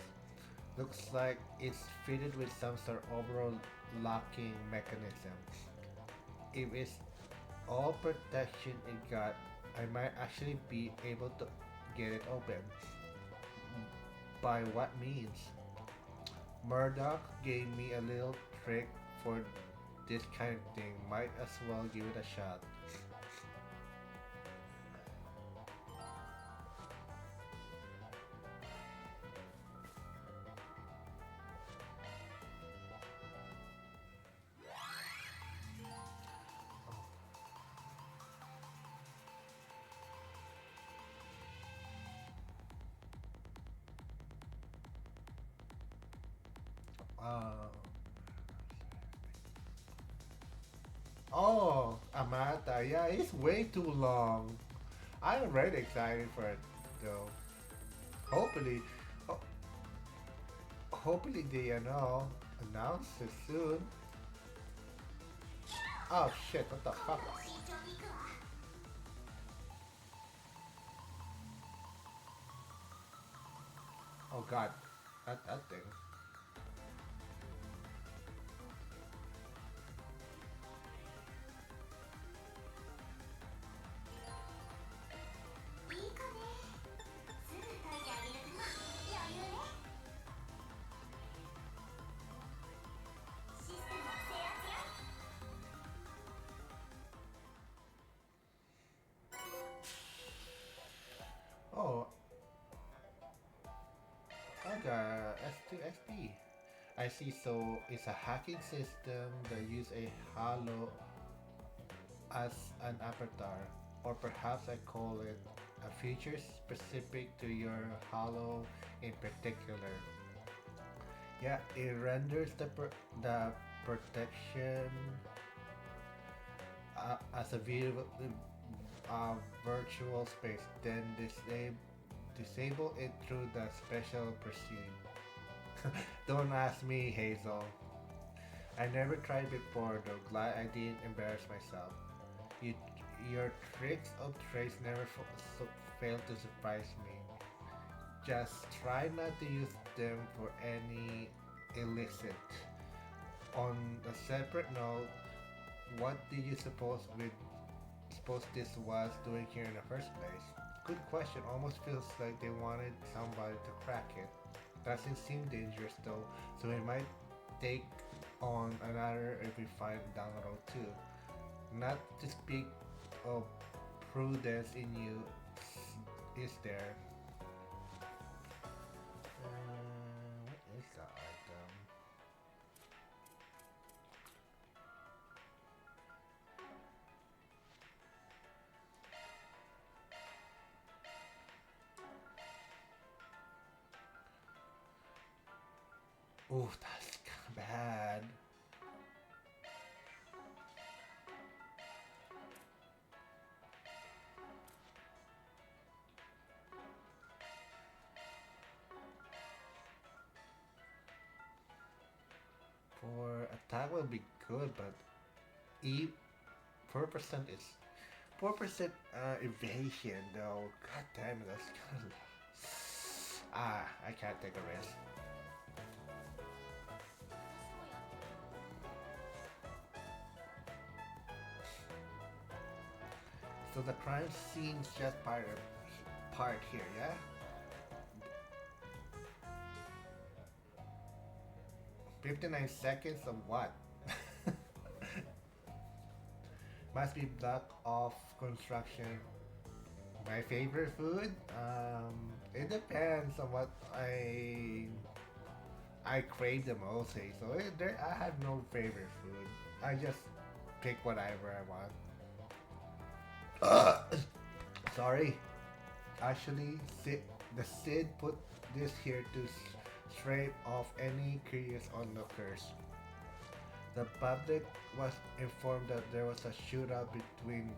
[SPEAKER 1] Looks like it's fitted with some sort of overall locking mechanism. If it's all protection it got, I might actually be able to get it open. By what means? Murdoch gave me a little trick for this kind of thing. Might as well give it a shot. Oh, Amata. Yeah, it's way too long. I'm really excited for it, though. Hopefully, ho- hopefully they announce it soon. Oh shit! What the fuck? Oh god, that thing. Oh, I got S2SP. I see, so it's a hacking system that use a halo as an avatar, or perhaps I call it a feature specific to your halo in particular. Yeah, it renders the protection as a virtual space, then disable it through the special proceed. Don't ask me, Hazel. I never tried before though. Glad I didn't embarrass myself. You, your tricks of trades never fail to surprise me. Just try not to use them for any illicit. On a separate note, what did you suppose this was doing here in the first place? Good question. Almost feels like they wanted somebody to crack it. Doesn't seem dangerous though, so it might take on another MP5 download too. Not to speak of prudence in you is there. What is the item? Oh, that's bad. For attack will be good, but E 4% is 4% evasion though. God damn it, that's kind of I can't take a risk. So the crime scene's just part here, yeah? $59 seconds of what? Must be block off construction. My favorite food? It depends on what I crave the most. So I have no favorite food. I just pick whatever I want. Sorry. Actually, the Sid put this here to scrape off any curious onlookers. The public was informed that there was a shootout between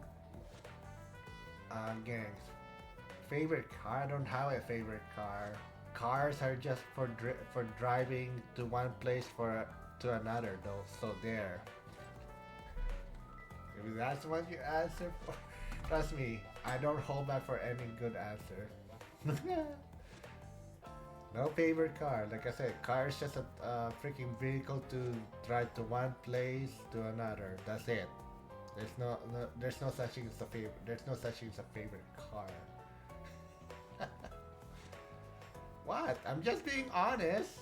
[SPEAKER 1] gangs. Favorite car? I don't have a favorite car. Cars are just for driving to one place to another though. So there. If that's what you answer for, trust me, I don't hold back for any good answer. No favorite car. Like I said, car is just a freaking vehicle to drive to one place to another. That's it. There's no such thing as a favorite. There's no such thing as a favorite car. What? I'm just being honest.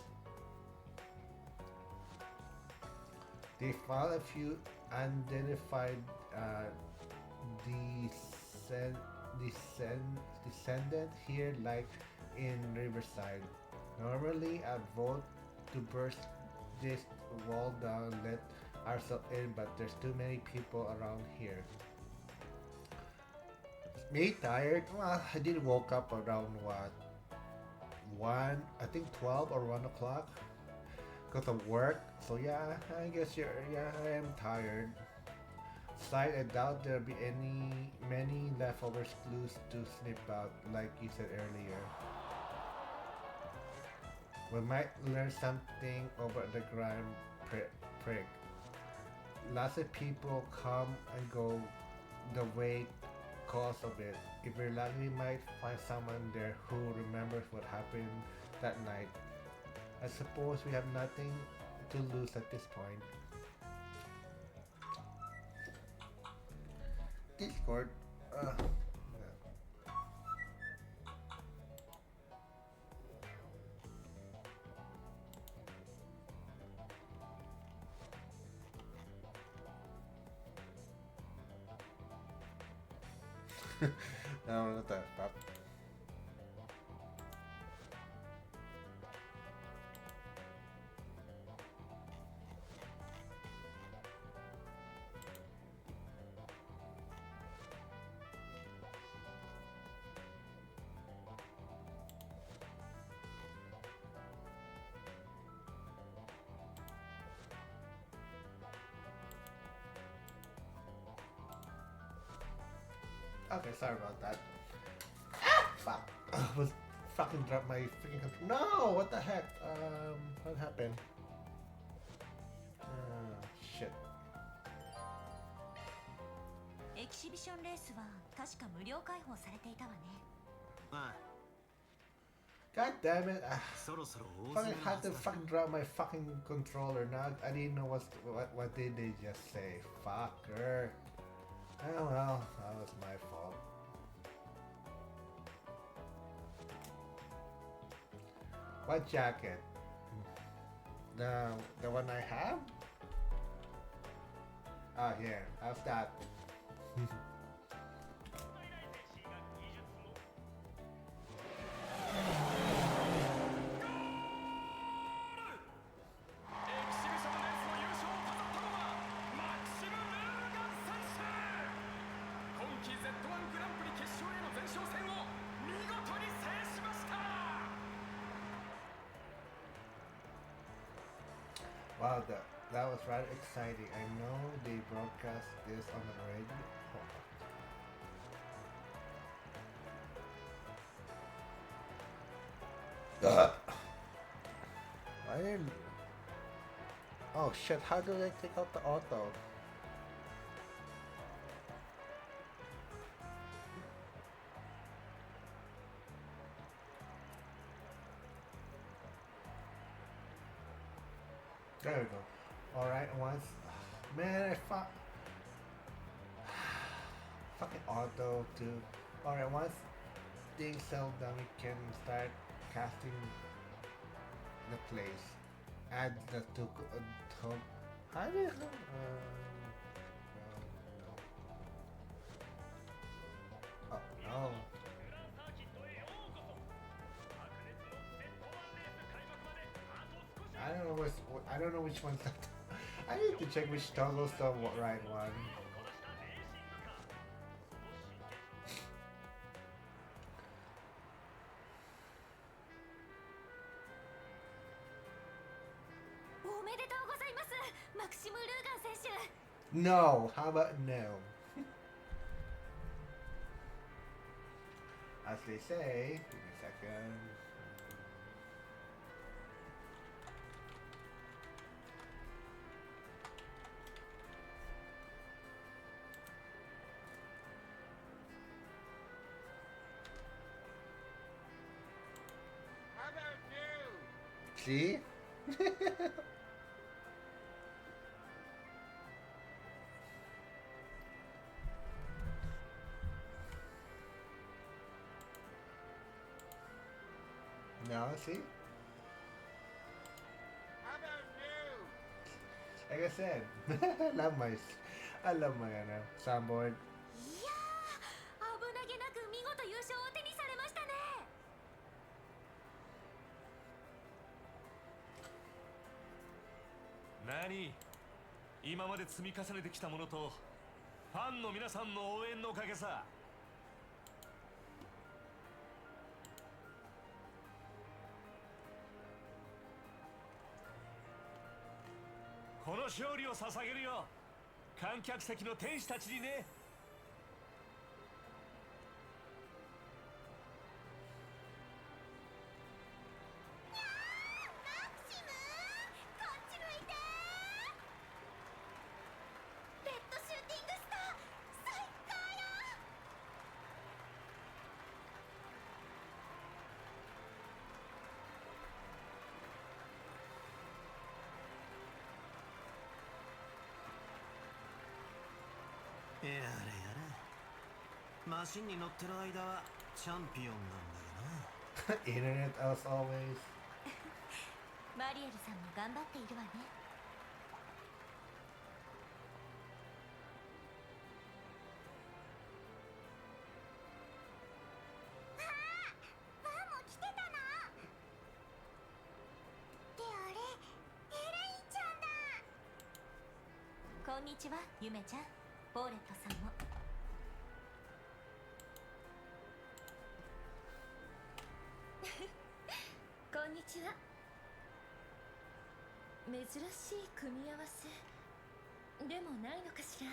[SPEAKER 1] They found a few unidentified descendant here, like in Riverside. Normally, I'd vote to burst this wall down, let ourselves in, but there's too many people around here. Me tired? Well, I did woke up around what? I think 12 or 1 o'clock because of work. So yeah, I guess I am tired. Besides, I doubt there'll be many leftover clues to snip out, like you said earlier. We might learn something over the Grand Prick. Lots of people come and go the way cause of it. If we're lucky, we might find someone there who remembers what happened that night. I suppose we have nothing to lose at this point. Discord. No, not that. Pop. Okay, sorry about that. Fuck. I was fucking dropped my freaking control. No! What the heck? What happened? Shit.
[SPEAKER 9] エキシビションレースは確か無料開放されていたわね。
[SPEAKER 3] ああ
[SPEAKER 1] God damn it.
[SPEAKER 3] そろそろ大
[SPEAKER 1] Fucking
[SPEAKER 3] 詰めの
[SPEAKER 1] had
[SPEAKER 3] は
[SPEAKER 1] to
[SPEAKER 3] ずだ
[SPEAKER 1] fucking drop my fucking controller. Now I didn't know what did they just say. Fucker. Oh well, that was my fault. What jacket? The one I have? Oh yeah, how's that?
[SPEAKER 6] 季 Z1 グランプリ決勝への前哨戦を見事に制しました。
[SPEAKER 1] Wow, that was rather exciting. I know they broadcast this on the radio. I didn't. Oh shit! How do they take out the auto? There we go. Alright, once. Man, I fucking auto too. Alright, once things settle down, we can start casting the place. Add the how do you oh no. I don't know which one's that. I need to check which toggle's the right one. No, how about no? As they say, give me a second. See? No, see? Like I said, I love my soundboard.
[SPEAKER 9] いやー、危なげなく見事優勝を手にされましたね。
[SPEAKER 7] 何？今まで積み重ねてきたものとファンの皆さんの応援のおかげさ。この勝利を捧げるよ、観客席の天使たちにね。
[SPEAKER 3] やれやれ、マシンに乗ってる間はチャンピオンなんだけどな。
[SPEAKER 1] Internet as always.
[SPEAKER 9] マリエルさんも頑張っているわね。
[SPEAKER 4] ああ、ファンも来てたの。ってあれ、エレインちゃんだ。
[SPEAKER 9] こんにちは、ゆめちゃん。ポーレットさんも。
[SPEAKER 2] こんにちは。珍しい組み合わせでもないのかしら。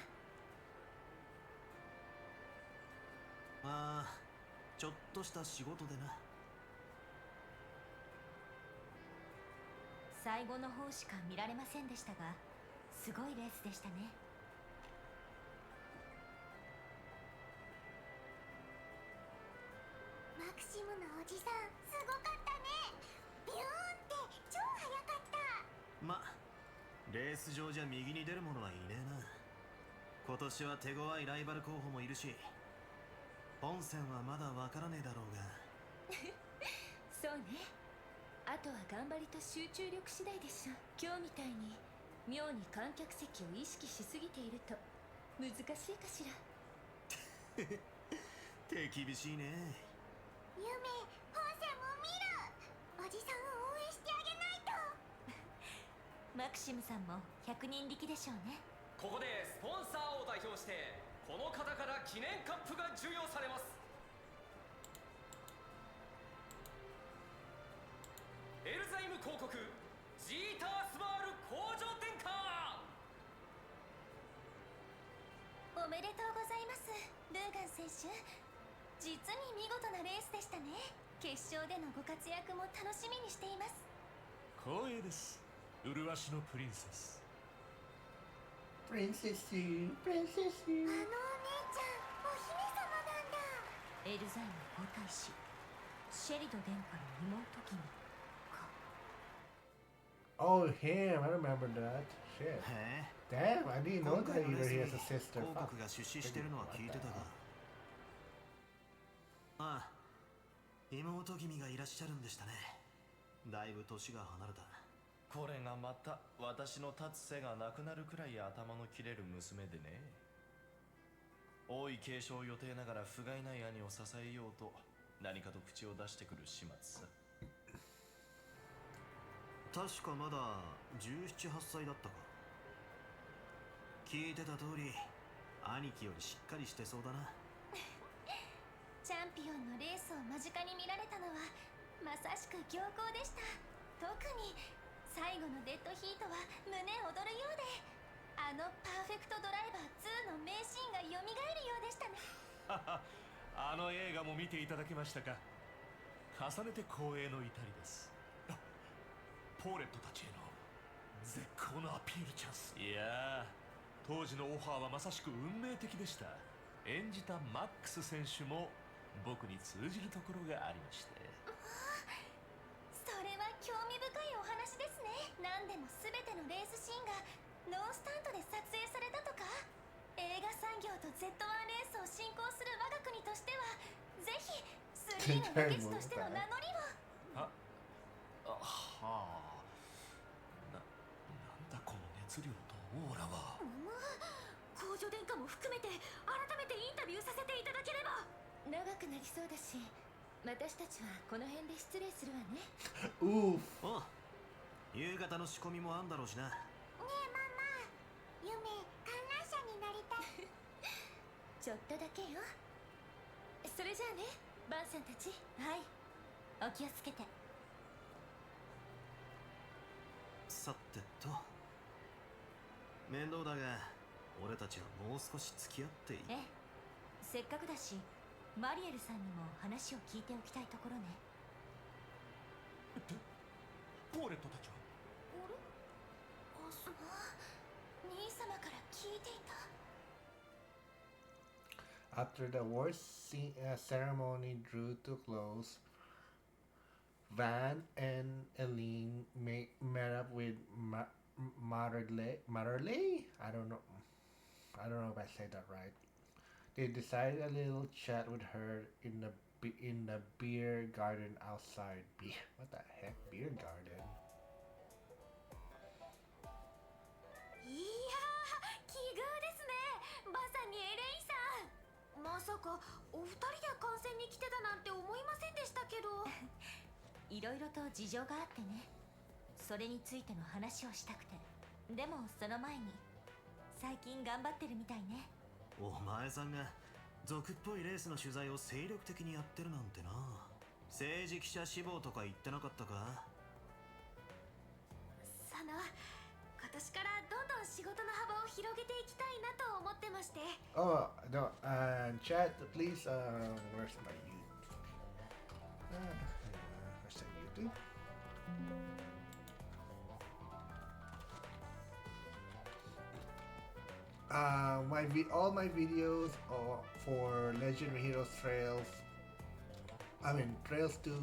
[SPEAKER 3] まあ、ちょっとした仕事でな。
[SPEAKER 9] 最後の方しか見られませんでしたが、すごいレースでしたね。
[SPEAKER 4] マクシムのおじさん、すごかったね。ビューンって超速かった。
[SPEAKER 3] ま、レース場じゃ右に出る者はいねえな。今年は手強いライバル候補もいるし、本戦はまだわからねえだろうが。
[SPEAKER 2] そうね。あとは頑張りと集中力次第でしょ。今日みたいに
[SPEAKER 9] 妙に観客席を意識しすぎていると難しいかしら。
[SPEAKER 3] 手厳しいね。
[SPEAKER 4] ゆめ、本社も見る。おじさんを応援してあげないと。
[SPEAKER 9] マクシムさんも100人力でしょうね。
[SPEAKER 10] ここでスポンサーを代表してこの方から記念カップが授与されます。エルザイム広告ジータースバール工場転換。
[SPEAKER 9] おめでとうございます、ルーガン選手。実に見事なレースでしたね。決勝でのご活躍も楽しみにしています。
[SPEAKER 11] 光栄です。麗しのプリンセス。
[SPEAKER 1] プリンセス、プリンセス。
[SPEAKER 4] あのお姉ちゃん、お姫様なんだ。
[SPEAKER 9] エルザイム皇太子、シェリド殿下の妹君か。
[SPEAKER 1] Oh, him. I remember that. Shit.
[SPEAKER 3] へえ。
[SPEAKER 1] Damn, I didn't know
[SPEAKER 3] 今
[SPEAKER 1] that
[SPEAKER 3] 回の
[SPEAKER 1] either
[SPEAKER 3] レ
[SPEAKER 1] he
[SPEAKER 3] ー
[SPEAKER 1] has
[SPEAKER 3] ス
[SPEAKER 1] a
[SPEAKER 3] に
[SPEAKER 1] sister.
[SPEAKER 3] 広
[SPEAKER 1] Fuck.
[SPEAKER 3] 告が出資してるのは聞いてたが。ああ、妹君がいらっしゃるんでしたね。だいぶ年が離れた。
[SPEAKER 8] これがまた私の立つ背がなくなるくらい頭の切れる娘でね。王位継承予定ながら不甲斐ない兄を支えようと何かと口を出してくる始末さ。
[SPEAKER 3] 確かまだ17、8歳だったか。聞いてた通り兄貴よりしっかりしてそうだな。
[SPEAKER 9] チャンピオンのレースを間近に見られたのはまさしく良好でした。特に最後のデッドヒートは胸躍るようで、あのパーフェクトドライバー2の名シーンが蘇るようでしたね。
[SPEAKER 11] あの映画も見ていただけましたか。重ねて光栄の至りです。ポーレットたちへの絶好のアピールチャンス。いやー、当時のオファーはまさしく運命的でした。演じたマックス選手も僕に通じるところがありまして。
[SPEAKER 9] それは興味深いお話ですね。何でも全てのレースシーンがノースタントで撮影されたとか。映画産業と Z1 レースを進行する我が国としてはぜひ3のロケ地としての名乗りを。
[SPEAKER 11] はあ、なんだこの熱量とオーラは。
[SPEAKER 9] 工場殿下も含めて改めてインタビューさせていただければ。長くなりそうだし、私たちはこの辺で失礼するわね。
[SPEAKER 1] Oof.
[SPEAKER 3] おう、夕方の仕込みもあんだろうしな。
[SPEAKER 4] ねえママ、ゆめ、観覧車になりたい。
[SPEAKER 9] ちょっとだけよ。それじゃあね、バンさんたち。はい、お気をつけて。
[SPEAKER 3] さてと、面倒だが俺たちはもう少し付き合っていい？
[SPEAKER 9] ええ、せっかくだしマリエルさんにも話を聞いておきたいところね。
[SPEAKER 11] ポーレットたちは。
[SPEAKER 9] あれ、あ、そう。兄様から聞いていた。
[SPEAKER 1] After the awards ceremony drew to close, Van and Eileen met up with Matterley? I don't know if I said that right. They decided a little chat with her in the beer garden outside. What the heck, beer garden?
[SPEAKER 9] いやー、奇遇ですね。バンさんにエレインさん。まさかお二人で観戦に来てたなんて思いませんでしたけど。いろいろと事情があってね。それについての話をしたくて。でもその前に最近頑張ってるみたいね。
[SPEAKER 3] お前さんが俗っぽいレースの取材を精力的にやってるなんてな。政治記者志望とか言ってなかったか？
[SPEAKER 9] 今年からどんどん仕事の幅を広げていきたいなと思ってまして。
[SPEAKER 1] Oh, no, chat, please, where's my YouTube? Where's the YouTube? All my videos for Legendary Heroes Trails, Trails to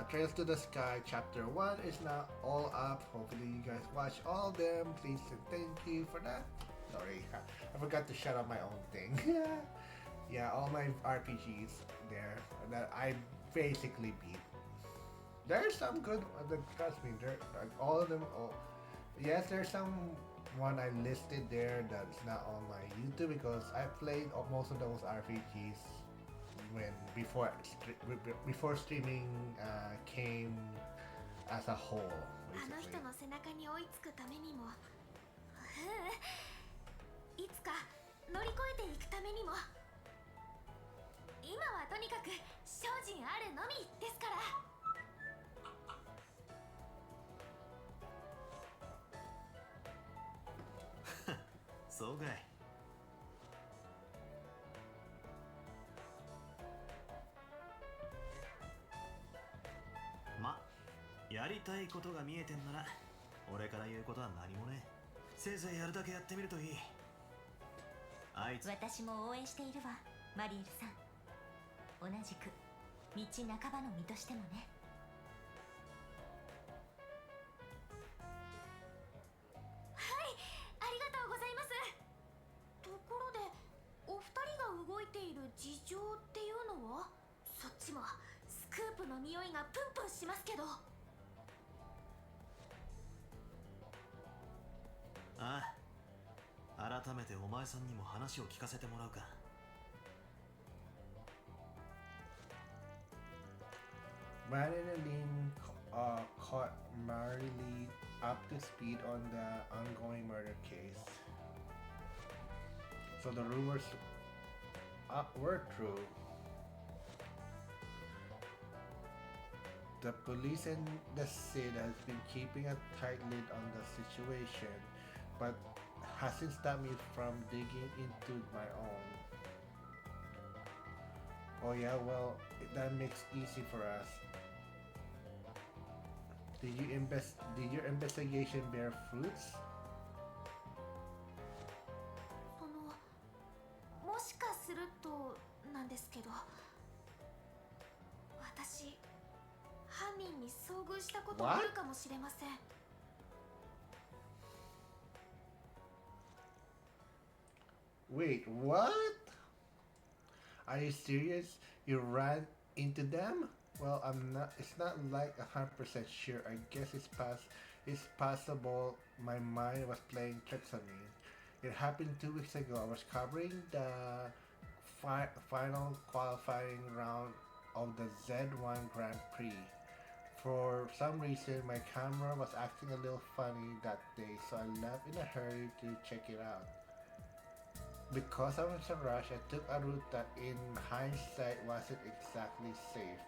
[SPEAKER 1] Trails to the Sky Chapter 1 is now all up. Hopefully you guys watch all of them. Please and thank you for that. Sorry, I forgot to shut up my own thing. Yeah, all my RPGs there that I basically beat. There's some good. Trust me, there like all of them. Oh, yes, there's some one I listed there that's not on my YouTube because I played most of those RPGs when before streaming came as a whole.
[SPEAKER 9] あの人
[SPEAKER 1] Basically.
[SPEAKER 9] の背中に追いつくためにもいつか乗り越えていくためにも今はとにかく精進あるのみですから。
[SPEAKER 3] そうかい。ま、やりたいことが見えてんなら俺から言うことは何もね。せいぜいやるだけやってみるといい。あいつ
[SPEAKER 9] 私も応援しているわ、マリエルさん。同じく道半ばの身としてもね。はい、ありがとうございます。ところでお二人が動いている事情っていうのは？そっちもスクープの匂いがプンプンしますけど。
[SPEAKER 3] ああ、改めてお前さんにも話を聞かせてもらうか。
[SPEAKER 1] Marilyn caught Marilyn up to speed on the ongoing murder case. So the rumors were true. The police and the city has been keeping a tight lid on the situation, but hasn't stopped me from digging into my own. Oh yeah, well, that makes easy for us. Did your investigation bear fruits?
[SPEAKER 9] その、もしかするとなんですけど、私犯人に遭遇したことがあるかもしれません。
[SPEAKER 1] Wait, what? Are you serious? You ran into them? Well, I'm not. It's not like 100% sure. I guess it's possible my mind was playing tricks on me. It happened 2 weeks ago. I was covering the final qualifying round of the Z1 Grand Prix. For some reason, my camera was acting a little funny that day, so I left in a hurry to check it out. Because I was in a rush, I took a route that in hindsight wasn't exactly safe.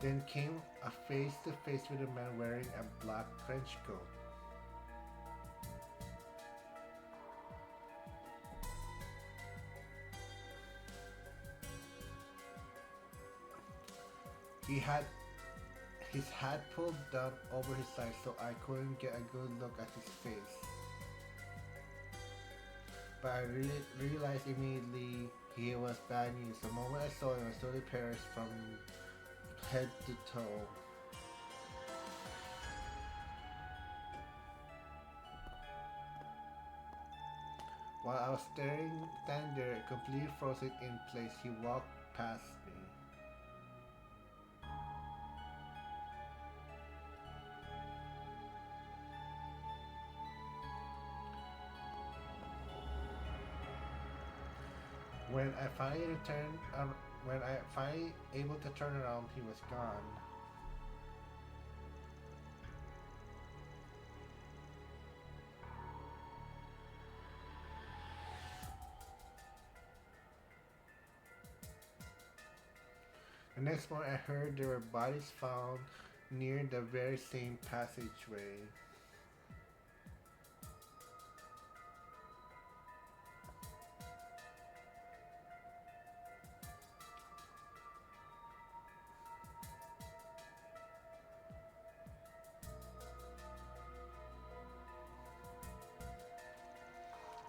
[SPEAKER 1] Then came a face-to-face with a man wearing a black trench coat. He had his hat pulled down over his eyes so I couldn't get a good look at his face. But I realized immediately he was bad news. The moment I saw him, I slowly perished from head to toe. While I was standing there, completely frozen in place, he walked past me. When I finally able to turn around, he was gone. The next morning, I heard there were bodies found near the very same passageway.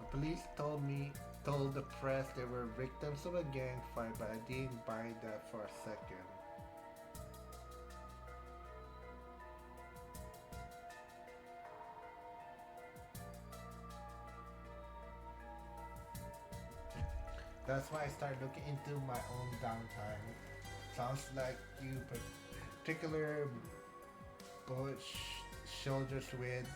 [SPEAKER 1] The police told the press they were victims of a gang fight, but I didn't buy that for a second. That's why I started looking into my own downtime. Sounds like you particular bullet shoulders with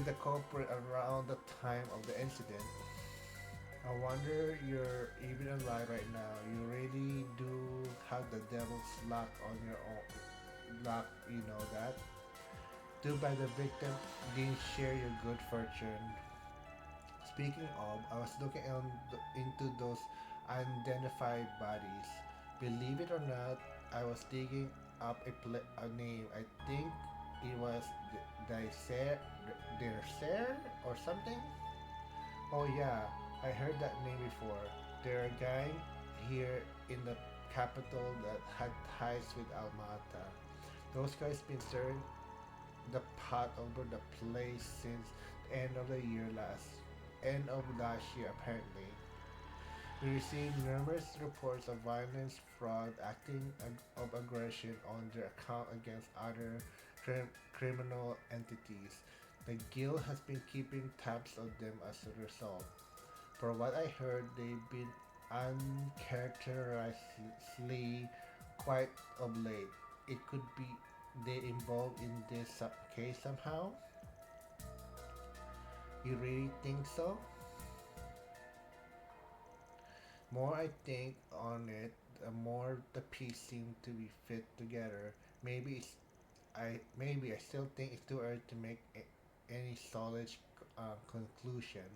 [SPEAKER 1] the culprit around the time of the incident. I wonder you're even alive right now. You really do have the devil's luck on your own luck, you know that? Too bad the victim didn't share your good fortune. Speaking of, I was looking into those unidentified bodies. Believe it or not, I was digging up a name. I think it was Derser or something. Oh yeah, I heard that name before. There are a gang here in the capital that had ties with Almata. Those guys been stirring the pot over the place since the end of last year apparently. We received numerous reports of violence, fraud, acting of aggression on their account against other criminal entities. The guild has been keeping tabs on them as a result. For what I heard, they've been uncharacteristically quiet of late. It could be they involved in this case somehow? You really think so? More I think on it, the more the pieces seem to be fit together. Maybe I still think it's too early to make any solid conclusion.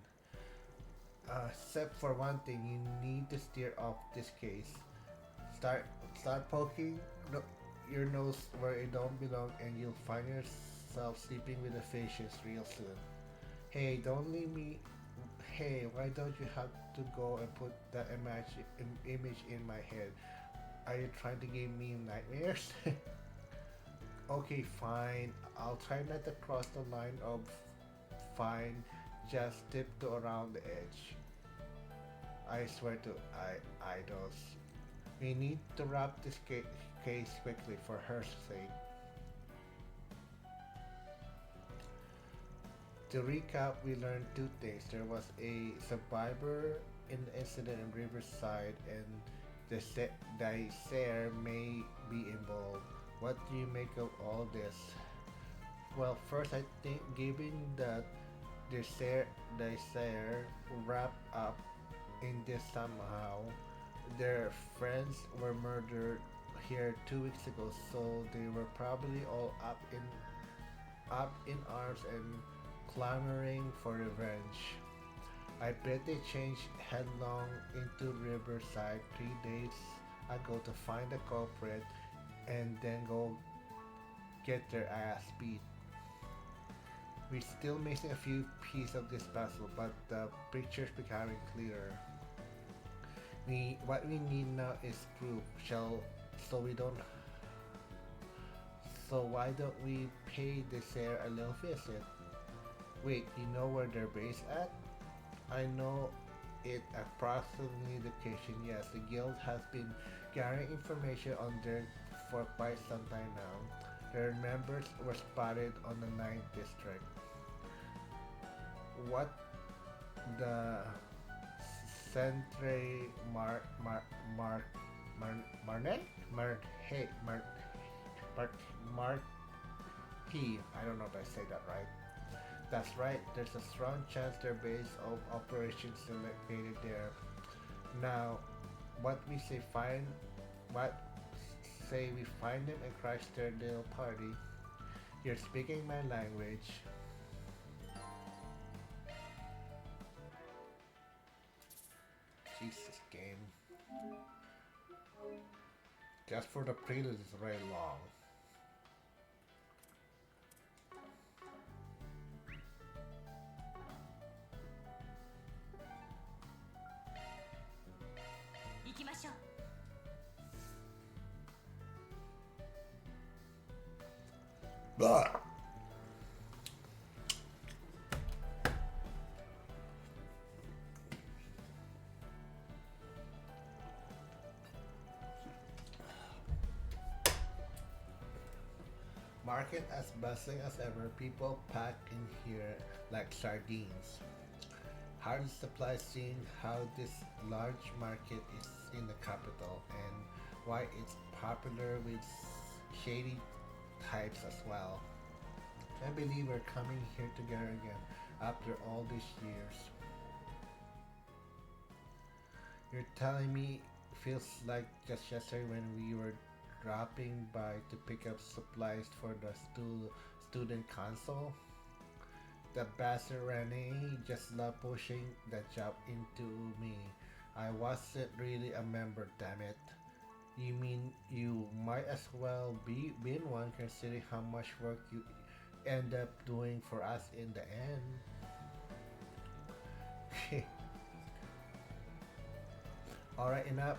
[SPEAKER 1] Except for one thing, you need to steer off this case. Start start poking your nose where it don't belong, and you'll find yourself sleeping with the fishes real soon. Hey, don't leave me. Hey, why don't you have to go and put that image in my head? Are you trying to give me nightmares? Okay, fine. I'll try not to cross the line of fine. Just tiptoe around the edge. I swear to idols. We need to wrap this case quickly for her sake. To recap, we learned two things. There was a survivor in the incident in Riverside, and the Dicer may be involved. What do you make of all this? Well, first I think given that Dicer wrapped up in this somehow, their friends were murdered here 2 weeks ago, so they were probably all up in arms and clamoring for revenge. I bet they changed headlong into Riverside 3 days ago to find the culprit and then go get their ass beat. We're still missing a few pieces of this puzzle, but the picture's becoming clearer. What we need now is proof. So we don't. So why don't we pay Desert a little visit? Wait, you know where they're based at? I know it approximately location. Yes, the guild has been gathering information on there for quite some time now. Their members were spotted on the 9th district. What the Centre Marne? Marquis. I don't know if I say that right. That's right, there's a strong chance their base of operations is located there. Now, what say we find them and crash their little party. You're speaking my language. Jesus, game. Just for the prelude is very long. Blah. Market as bustling as ever, people pack in here like sardines. hardly surprised seeing how this large market is in the capital and why it's popular with shady types as well. Can't believe we're coming here together again after all these years. You're telling me feels like just yesterday when we were dropping by to pick up supplies for the student council? The bastard Rene just loved pushing that job into me. I wasn't really a member, damn it. You mean you might as well be been one considering how much work you end up doing for us in the end. Alright, enough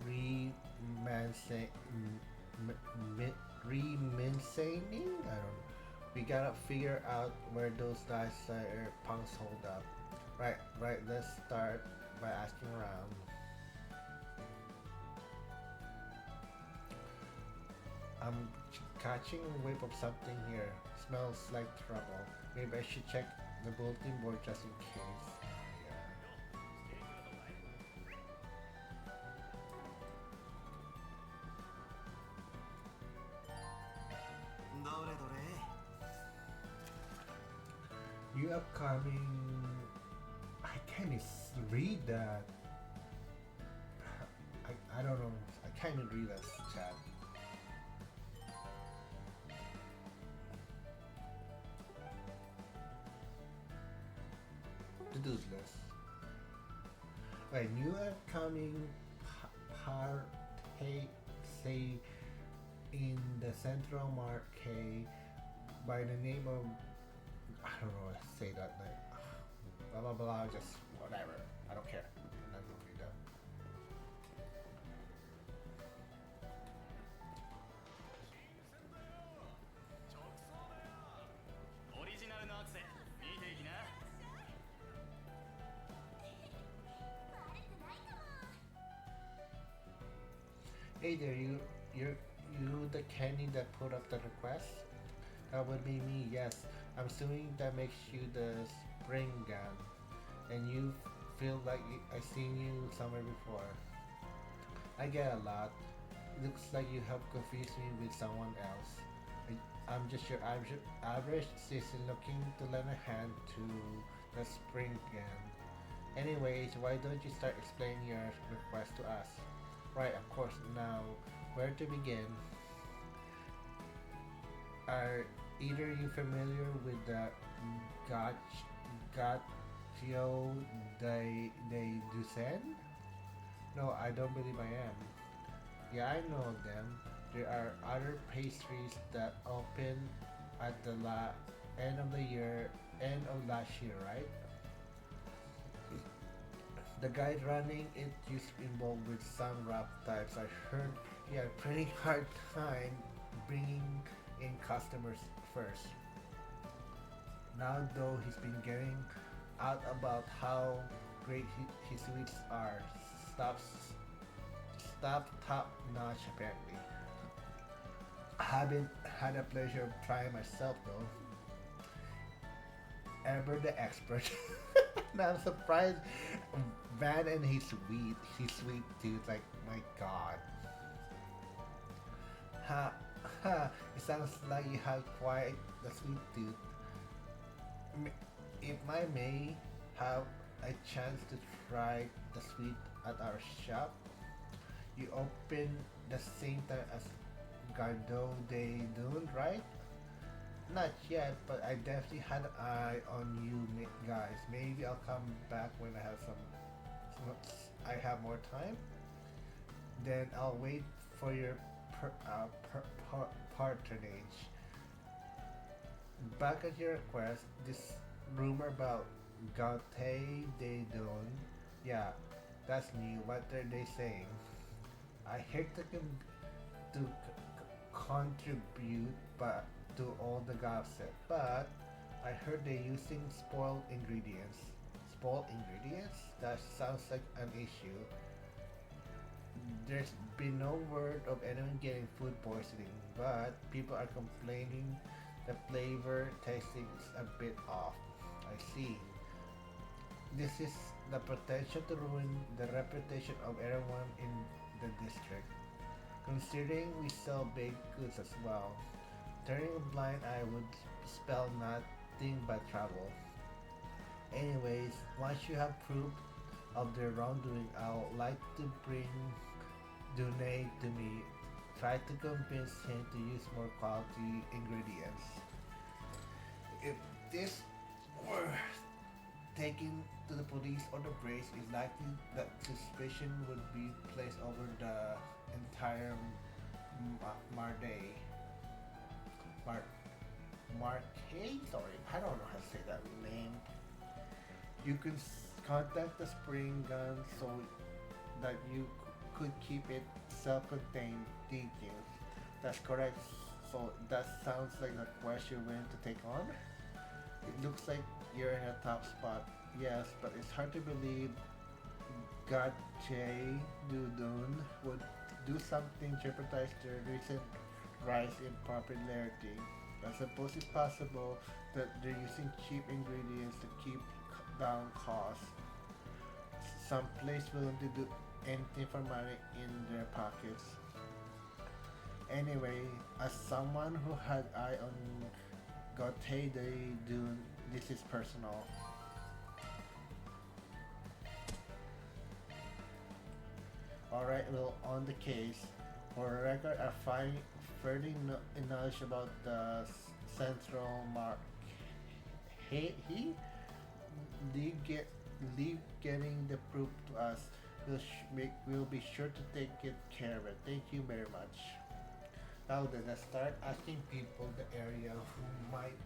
[SPEAKER 1] remincing. I don't know. We gotta figure out where those dice punks hold up. Right, let's start by asking around. I'm catching a whiff of something here. Smells like trouble. Maybe I should check the bulletin board just in case. You upcoming. I can't read that. I don't know. I can't even read that chat. To-do list. Wait, new upcoming partake say in the Central Market by the name of, I don't know how to say that name. Blah blah blah, just whatever. I don't care. I'm not gonna read that. Hey there, you the Kenny that put up the request? That would be me, yes. I'm assuming that makes you the spring gun. And you feel like I've seen you somewhere before. I get a lot. Looks like you help confuse me with someone else. I'm just your average citizen looking to lend a hand to the spring gun. Anyways, why don't you start explaining your request to us? Right, of course. Now, where to begin? Are either you familiar with the Gaccio de Ducen? No, I don't believe I am. Yeah, I know them. There are other pastries that open at the end of the year, end of last year, right? The guy running it used to be involved with some rough types. I heard he had a pretty hard time bringing in customers first. Now though, he's been getting out about how great his sweets are. Stop top notch apparently. I haven't had a pleasure of trying myself though. Ever the expert. Now I'm surprised Van and his sweet tooth, like my god. It sounds like you have quite the sweet tooth. If I may have a chance to try the sweet at our shop, you open the same time as Gardot de Dune, right? Not yet, but I definitely had an eye on you guys. Maybe I'll come back when I have I have more time. Then I'll wait for your patronage. Back at your request, this rumor about Gaute de Dune, yeah, that's new. What are they saying? I hate to contribute, but to all the gossip, but I heard they're using spoiled ingredients. Spoiled ingredients? That sounds like an issue. There's been no word of anyone getting food poisoning, but people are complaining the flavor tasting is a bit off. I see. this is the potential to ruin the reputation of everyone in the district. Considering we sell baked goods as well, turning a blind eye would spell nothing but trouble. Anyways, once you have proof of their wrongdoing, I would like to bring Dune to me. Try to convince him to use more quality ingredients. If this were taken to the police or the brace, it's likely that suspicion would be placed over the entire Marday. Marquet? Sorry, I don't know how to say that name. You can contact the spring gun so that you could keep it self-contained. Thank you. That's correct. So that sounds like a quest you're willing to take on? It looks like you're in a top spot. Yes, but it's hard to believe Gotche Dudun would do something jeopardize their recent rise in popularity. I suppose it's possible that they're using cheap ingredients to keep down costs. Some place willing to do anything for money in their pockets. Anyway, as someone who had eye on Gautier de Dune, this is personal. Alright, well, on the case. For the record, I find fairly knowledge about the Central Mark. He leave getting the proof to us. We'll be sure to take it care of it. Thank you very much. Now then, let's start asking people in the area who might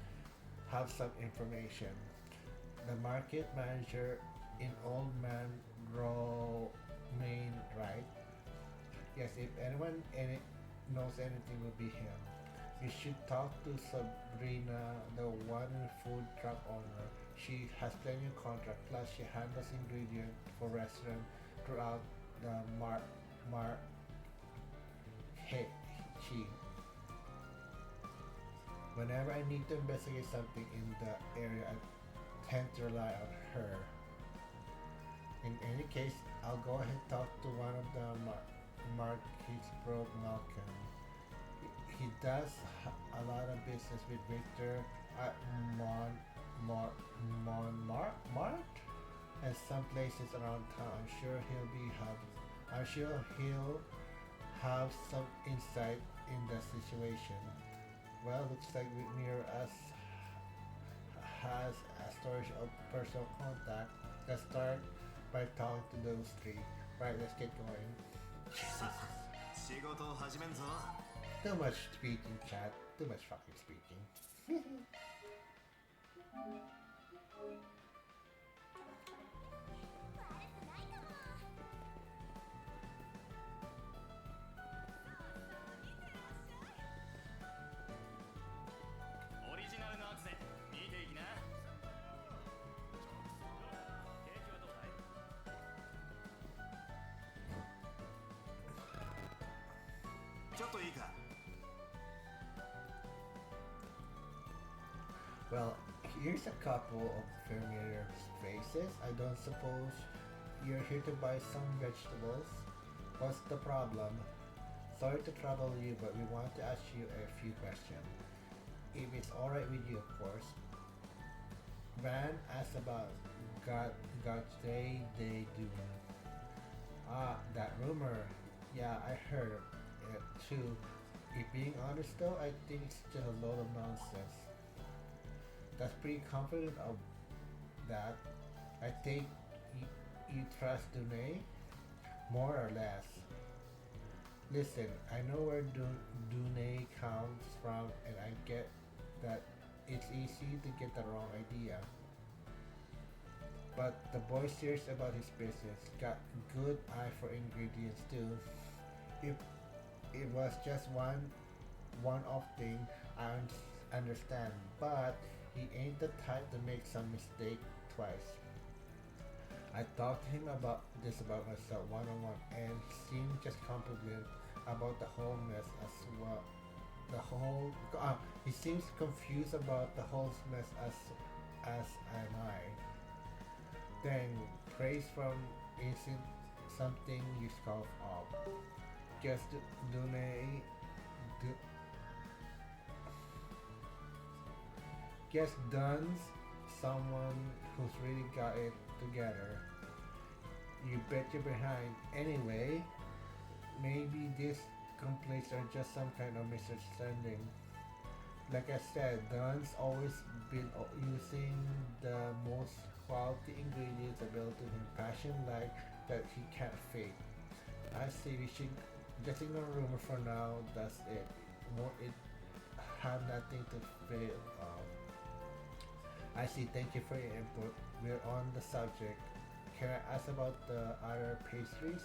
[SPEAKER 1] have some information. The market manager in Old Man Main, right? Yes, if anyone knows anything, will be him. We should talk to Sabrina, the one food truck owner. She has plenty of contract, plus she handles ingredients for restaurants throughout the He. Whenever I need to investigate something in the area, I tend to rely on her. In any case, I'll go ahead and talk to one of the Marquis Pro Malcolm. He does a lot of business with Victor at Montmartre and some places around town. I'm sure he'll have some insight in the situation. Well, looks like near us has a storage of personal contact. Let's start by talking to those three. Right, let's get going. Too much speaking, chat. Too much fucking speaking.
[SPEAKER 10] オリジナルのアクセ見ていきな。景気はどうだい？
[SPEAKER 3] ちょっといいか。
[SPEAKER 1] Well, here's a couple of familiar faces. I don't suppose you're here to buy some vegetables? What's the problem? Sorry to trouble you, but we want to ask you a few questions. If it's alright with you, of course. Van asked about Gautier de Dune. Ah, that rumor. Yeah, I heard it too. If being honest though, I think it's just a load of nonsense. That's pretty confident of that. I think you trust Dune? More or less. Listen, I know where Dune comes from, and I get that it's easy to get the wrong idea. But the boy's serious about his business. Got good eye for ingredients too. If it was just one-off thing, I understand. But he ain't the type to make some mistake twice. I talked to him about myself one-on-one, and seemed just complimented about the whole mess as well. He seems confused about the whole mess as am I. Then praise from isn't something you scoff off. Just donate. Just duns someone who's really got it together. You bet you're behind. Anyway, maybe these complaints are just some kind of misunderstanding. Like I said, Don's always been using the most quality ingredients available to him. Passion like that he can't fake. I see we should just ignore rumor for now. That's it. It had nothing to fail of. I see. Thank you for your input. We're on the subject. Can I ask about the other pastries?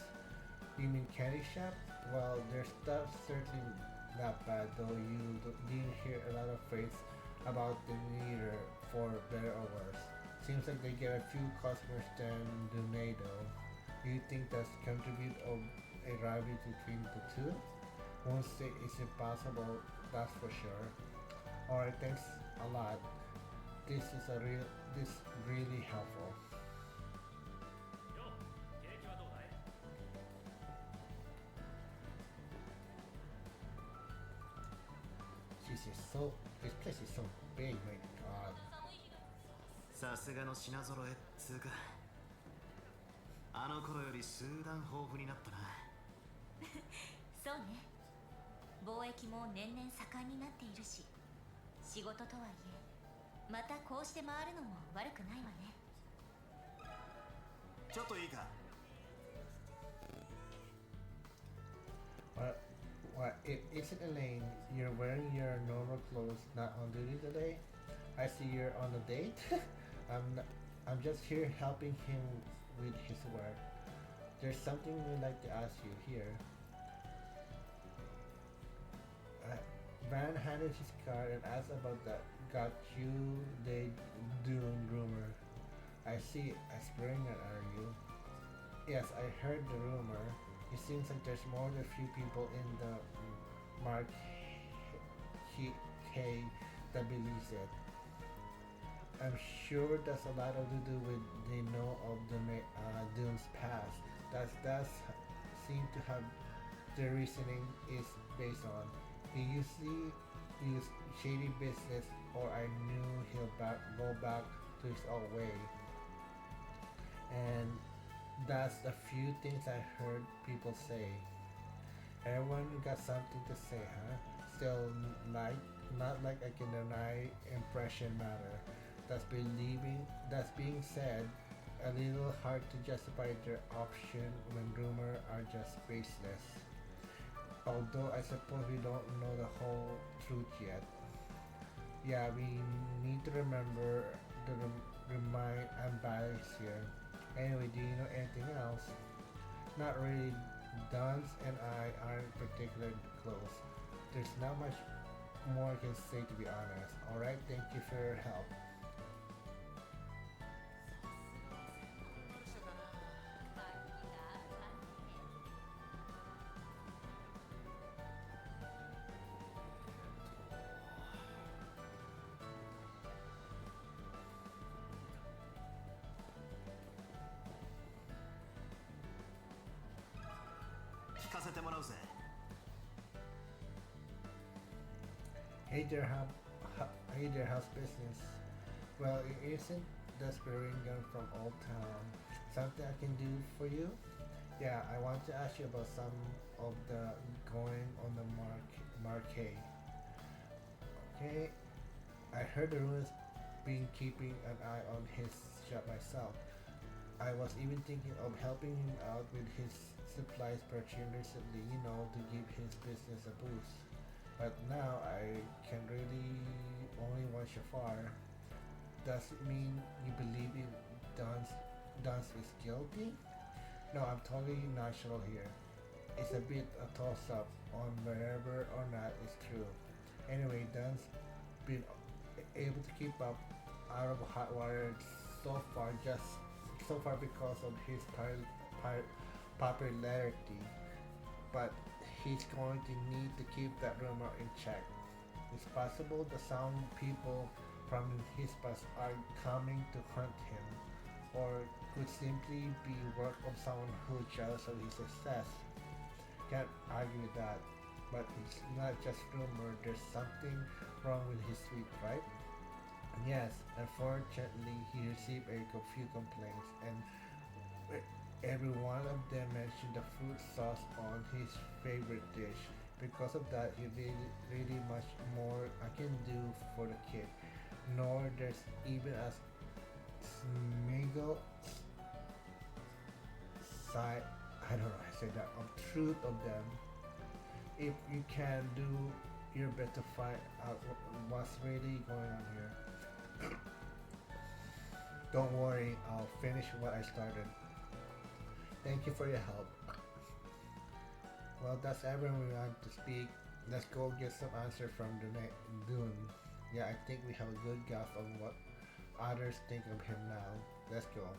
[SPEAKER 1] You mean candy shop? Well, their stuff's certainly not bad, though didn't hear a lot of praise about them either, for better or worse. Seems like they get a few customers than Donado. Do you think that's contribute of a rivalry between the two? Won't say it's impossible, that's for sure. Alright, thanks a lot. This really helpful. This place is so big, my god.
[SPEAKER 3] さすがの品揃えっつうか、あの頃より数段豊富になったな。
[SPEAKER 9] そうね。貿易も年々盛んになっているし、仕事とはいえまたこうして回るのも悪くないわね。
[SPEAKER 3] ちょっといいか。
[SPEAKER 1] Isn't Elaine, you're wearing your normal clothes, not on duty today? I see you're on a date? I'm just here helping him with his work. There's something we'd like to ask you here. Van handed his card and asked about the got you they Dune rumor. I see, a Springer, are you? Yes, I heard the rumor. It seems like there's more than a few people in the Mark K that believes it. I'm sure that's a lot to do with they know of the Dune's past. That's seem to have the reasoning is based on. He usually used shady business, or I knew he'll go back to his old way. And that's the few things I heard people say. Everyone got something to say, huh? Still, not like I can deny impression matter. That's being said, a little hard to justify their option when rumors are just baseless. Although I suppose we don't know the whole truth yet. Yeah, we need to remember to remind I'm biased here. Anyway, do you know anything else? Not really. Duns and I aren't particularly close. There's not much more I can say, to be honest. Alright, thank you for your help. Hey there, how's business? Well, it isn't the Speringham from Old Town. Something I can do for you? Yeah, I want to ask you about some of the going on the marquee. Okay, I heard the ruins been keeping an eye on his shop myself. I was even thinking of helping him out with his supplies purchased recently, to give his business a boost. But now I can really only watch you far. Does it mean you believe in Duns is guilty? No, I'm totally natural here. It's a bit a toss-up on whether or not it's true. Anyway, Duns been able to keep up out of hot water so far because of his popularity. But he's going to need to keep that rumor in check. It's possible that some people from his past are coming to hunt him, or could simply be work of someone who's jealous of his success. Can't argue with that. But it's not just rumor, there's something wrong with his sweet, right? Yes, unfortunately, he received a few complaints, and every one of them mentioned the fruit sauce on his favorite dish. Because of that, he really much more I can do for the kid. Nor there's even a smiggle side, I don't know how to say that, of truth of them. If you can do your best to find out what's really going on here. Don't worry, I'll finish what I started. Thank you for your help. Well, that's everyone we want to speak. Let's go get some answer from Dune. Yeah, I think we have a good grasp of what others think of him now. Let's go.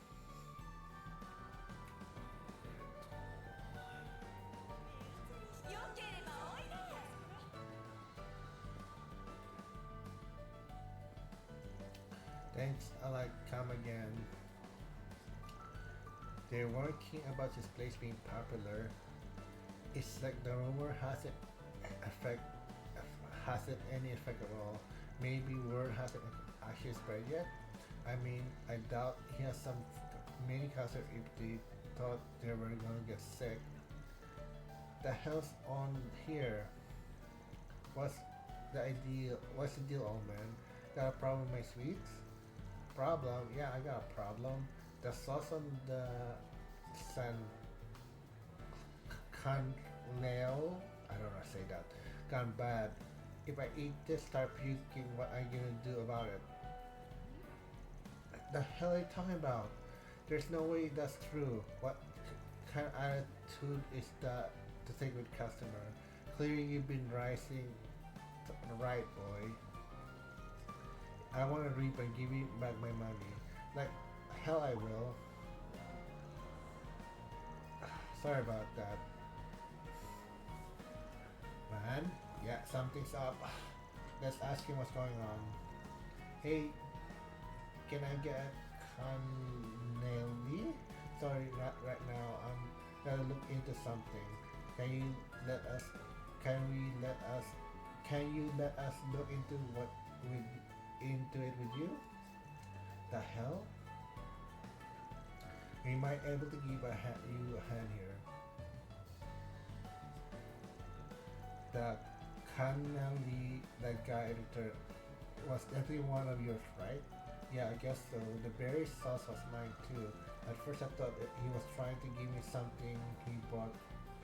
[SPEAKER 1] Thanks, I like come again. They weren't keen about this place being popular. It's like the rumor affect hasn't any effect at all. Maybe word hasn't actually spread yet. I mean, I doubt he has some many cases if they thought they were gonna get sick. The hell's on here? What's the idea? What's the deal, old man? Got a problem with my sweets? Problem? Yeah, I got a problem. The sauce on the san canleo, I don't know how to say that, gone bad. If I eat this, start puking, what are you gonna do about it? The hell are you talking about? There's no way that's true. What kind of attitude is that to take with customer? Clearly you've been rising right, boy. I want to reap and give you back my money. Like, hell I will. Sorry about that. Man, yeah, something's up. Let's ask him what's going on. Hey, can I get Canelli? Sorry, not right now. I'm gonna look into something. Can you let us? Can you let us look into it with you? The hell? We might able to give you a hand here. The Canelli, that guy editor, was definitely one of yours, right? Yeah, I guess so. The berry sauce was mine too. At first I thought he was trying to give me something he bought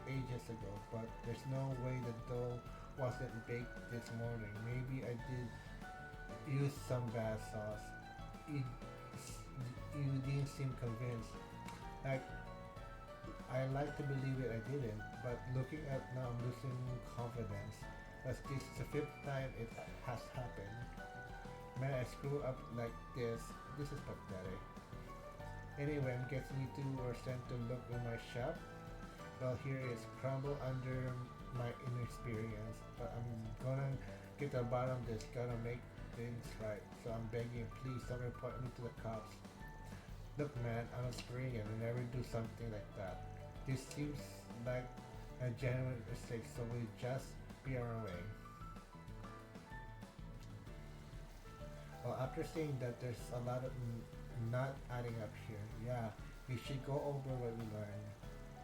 [SPEAKER 1] ages ago, but there's no way the dough wasn't baked this morning. Maybe I did use some bad sauce. You didn't seem convinced. Like, I like to believe it, I didn't, but looking at now I'm losing confidence. As this is the 5th time it has happened. Man, I screw up like this. This is pathetic. Anyway, I'm guessing you two were sent to look in my shop. Well, here is crumble under my inexperience, but I'm gonna get to the bottom of this. Gotta make things right. So I'm begging, please don't report me to the cops. Look, man, I'm a civilian. I never do something like that. This seems like a genuine mistake, so we just be on our way. Well, after saying that, there's a lot of not adding up here. Yeah, we should go over what we learned.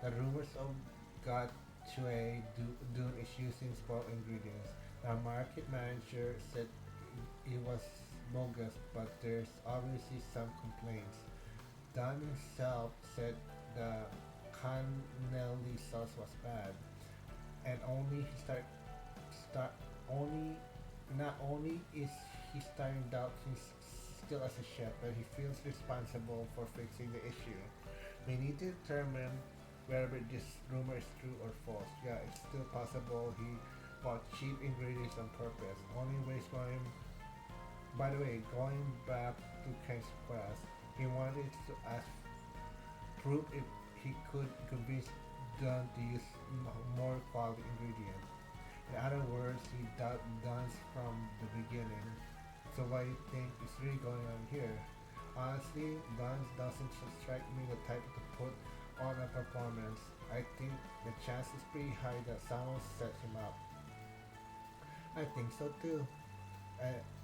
[SPEAKER 1] The rumors of got to a Dune is using spoiled ingredients. The market manager said it was bogus, but there's obviously some complaints. Don himself said the Canelli sauce was bad, and not only is he starting doubt him still as a chef, but he feels responsible for fixing the issue. We need to determine whether this rumor is true or false. Yeah, it's still possible he bought cheap ingredients on purpose. Only way is going. By the way, going back to Ken's quest, he wanted to ask proof if he could convince Dunn to use more quality ingredients. In other words, he doubted Dunn's from the beginning. So what do you think is really going on here? Honestly, Dance doesn't strike me the type to put on a performance. I think the chance is pretty high that someone sets him up. I think so too.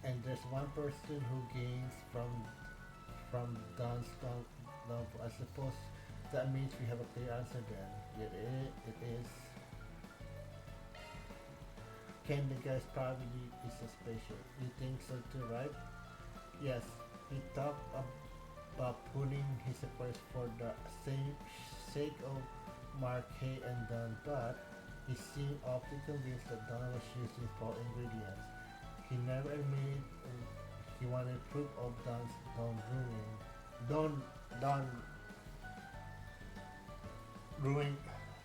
[SPEAKER 1] And there's one person who gains from Don's love. I suppose that means we have a clear answer then. It is. Ken, the guy's probably is suspicious. You think so too, right? Yes, he talked about putting his efforts for the same sake of Mark Hay and Don, but he seemed awfully convinced that Don was using false ingredients. He never admitted he wanted proof of Don's Don ruin.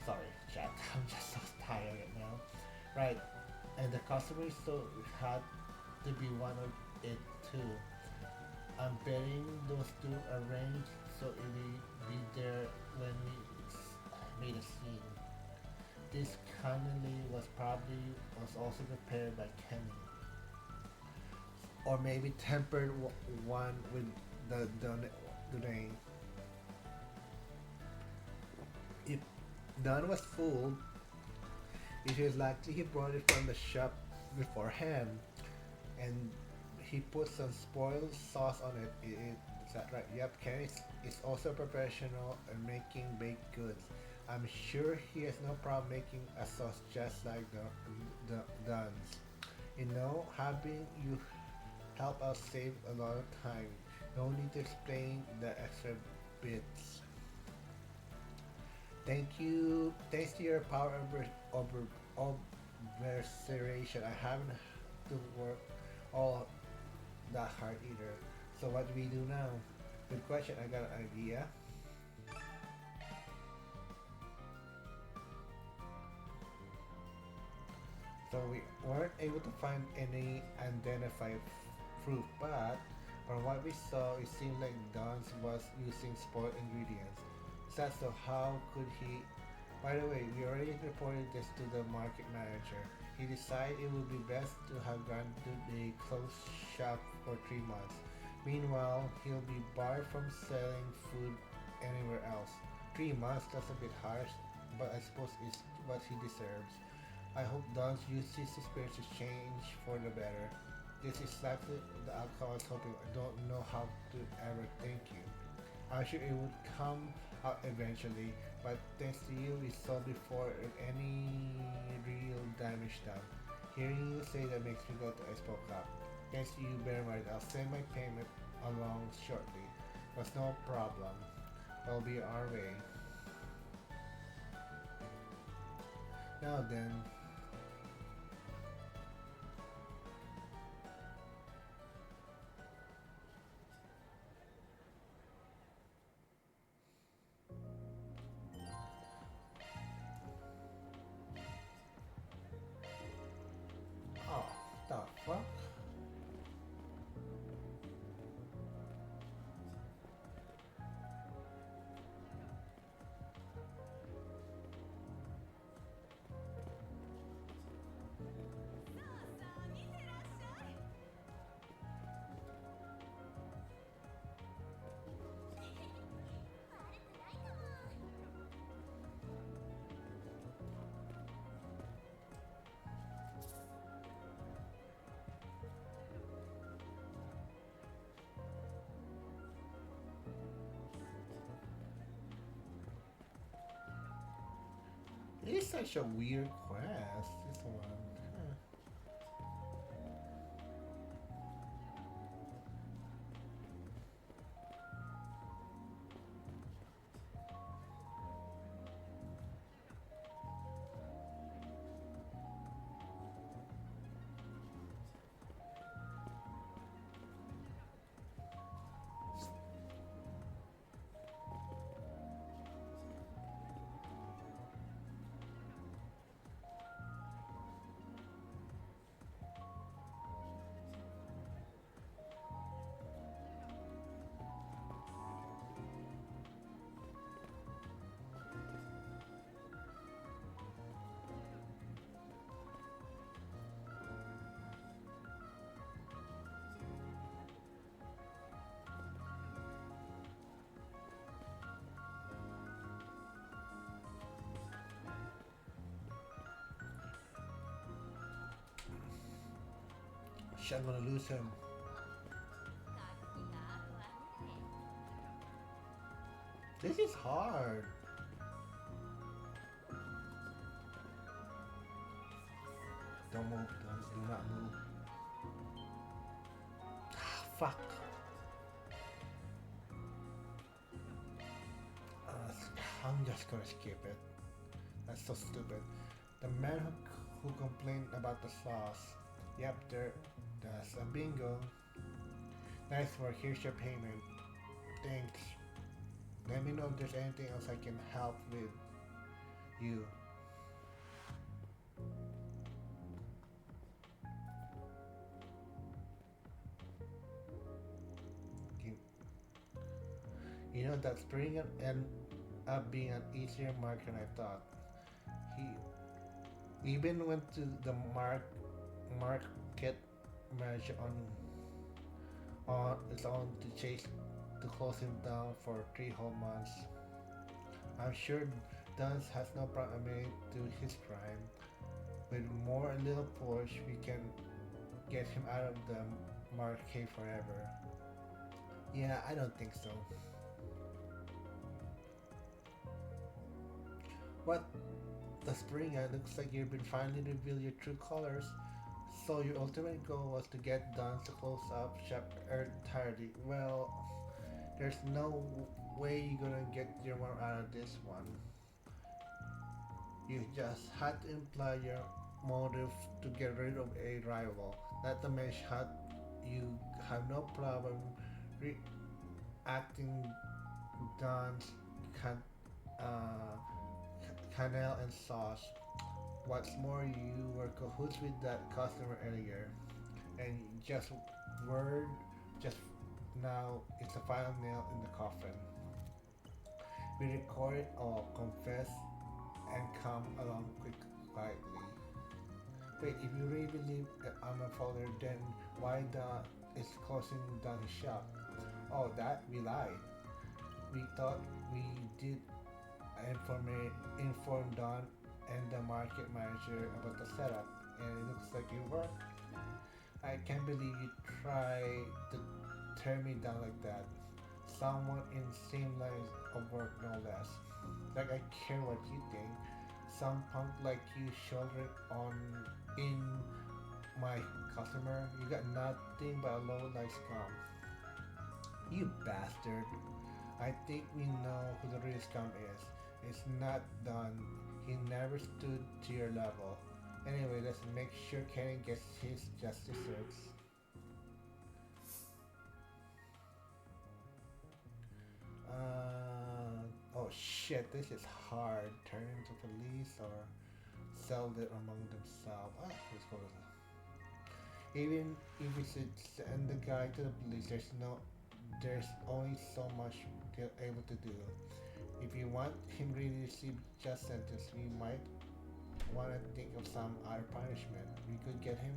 [SPEAKER 1] Sorry, chat. I'm just so tired right now. Right, and the customers so had to be one of it too. I'm betting those two arranged so it will be there when we made a scene. This cannoli was also prepared by Kenny, or maybe tempered one with the Dune. If Don was fooled, it is likely he brought it from the shop beforehand, and he put some spoiled sauce on it. Is that right? Yep, Kenny is also a professional at making baked goods. I'm sure he has no problem making a sauce just like the Don's. You know, having you help us save a lot of time. No need to explain the extra bits. Thanks to your power observation, I haven't to work all that hard either. So what do we do now? Good question, I got an idea. So we weren't able to find any identified fruit, but from what we saw, it seemed like Don's was using spoiled ingredients. So how could he? By the way, we already reported this to the market manager. He decided it would be best to have granted a closed shop for 3 months. Meanwhile, he'll be barred from selling food anywhere else. 3 months, that's a bit harsh, but I suppose it's what he deserves. I hope Don's uses experiences change for the better. This is exactly the outcome I was hoping. I don't know how to ever thank you. I'm sure it would come out eventually, but thanks to you, we saw before any real damage done. Hearing you say that makes me go to Expo Cup. Thanks to you very much. I'll send my payment along shortly. That's no problem. I'll be our way. Now then, oh, the fuck? It's such a weird quest, this one. Huh. Shit, I'm gonna lose him. This is hard. Don't move, do not move. Ah, fuck. I'm just gonna skip it. That's so stupid. The man who complained about the sauce. Yep, that's a bingo. Nice work, here's your payment. Thanks. Let me know if there's anything else I can help with you. You know, that spring ended up being an easier mark than I thought. He even went to the market manager on its own to chase to close him down for 3 whole months. I'm sure Duns has no problem admitting to his crime. With more a little push, we can get him out of the market forever. Yeah, I don't think so. What? The spring, it looks like you've been finally revealed your true colors. So your ultimate goal was to get Duns to close up shop entirely. Well, there's no way you're gonna get your mom out of this one. You just had to imply your motive to get rid of a rival. Not to mention how you have no problem reacting Duns Canel and sauce. What's more, you were cahoots with that customer earlier, and just now it's the final nail in the coffin. We record it all, confess, and come along quietly. Wait, if you really believe that I'm a follower, then why is closing down his shop? Oh, that we lied. We thought we did inform Don and the market manager about the setup, and it looks like it worked. I can't believe you tried to turn me down like that. Someone in the same line of work, no less. Like I care what you think. Some punk like you shoulder on in my customer. You got nothing but a low life scum. You bastard. I think we know who the real scum is. It's not done. He never stood to your level. Anyway, let's make sure Kenny gets his just desserts. Oh shit, this is hard. Turn into police or sell it among themselves. Ah, let's go with that. Even if we should send the guy to the police, there's only so much they're able to do. If you want him really to receive just sentence, we might want to think of some other punishment. We could get him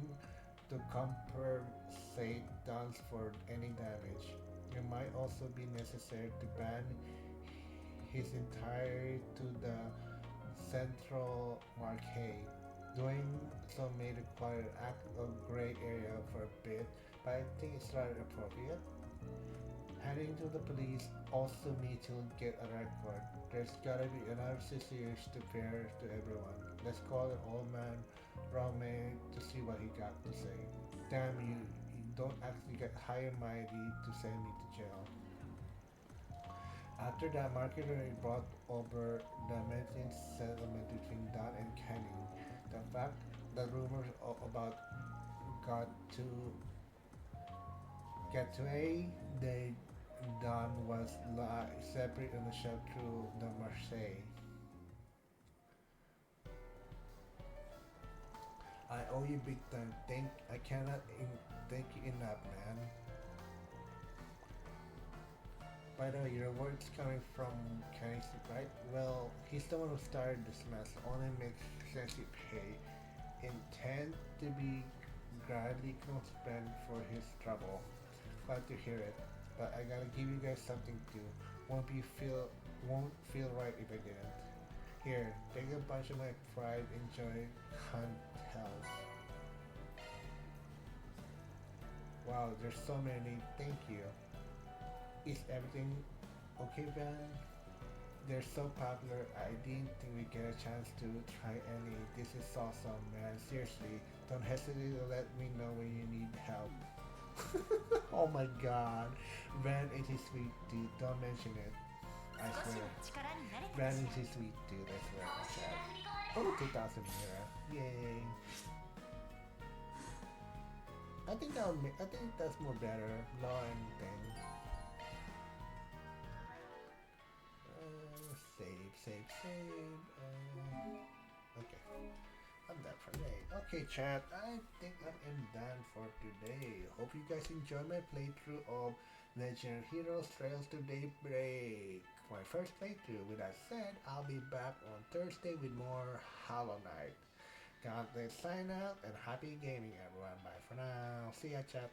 [SPEAKER 1] to compensate Duns for any damage. It might also be necessary to ban his entire to the central market. Doing so may require an act of gray area for a bit, but I think it's rather appropriate. Handing to the police also means he'll get a record. There's gotta be another situation to fair to everyone. Let's call it old man Romain to see what he got to say. Damn you don't actually get high and mighty to send me to jail. After that, marketer brought over the mentioned settlement between Don and Kenny. The fact that rumors about got to they Don was separate in the shop through the Marseille. I owe you big time. I cannot thank you enough, man. By the way, your word's coming from Kenny, right? Well, he's the one who started this mess. Only makes sense you pay. Intend to be gladly spend for his trouble. Glad to hear it. But I gotta give you guys something to do. Won't feel right if I didn't. Here, take a bunch of my pride, enjoy, hunt hells. Wow, there's so many. Thank you. Is everything okay, Ben? They're so popular, I didn't think we get a chance to try any. This is awesome, man. Seriously, don't hesitate to let me know when you need help. Oh my god. Van is a sweet dude. Don't mention it. I
[SPEAKER 9] 少し
[SPEAKER 1] swear.
[SPEAKER 9] は力になれた
[SPEAKER 1] Van
[SPEAKER 9] でし
[SPEAKER 1] is
[SPEAKER 9] ょ
[SPEAKER 1] a sweet dude. I swear. I said. Oh, 2000 Mira. Yay. I think I think that's more better. Law and thing. Save. Okay. I'm done for today. Okay, chat. I think I am done for today. Hope you guys enjoy my playthrough of Legend Heroes Trails to Daybreak. My first playthrough. With that said, I'll be back on Thursday with more Hollow Knight. God, let's sign out and happy gaming, everyone. Bye for now. See ya, chat.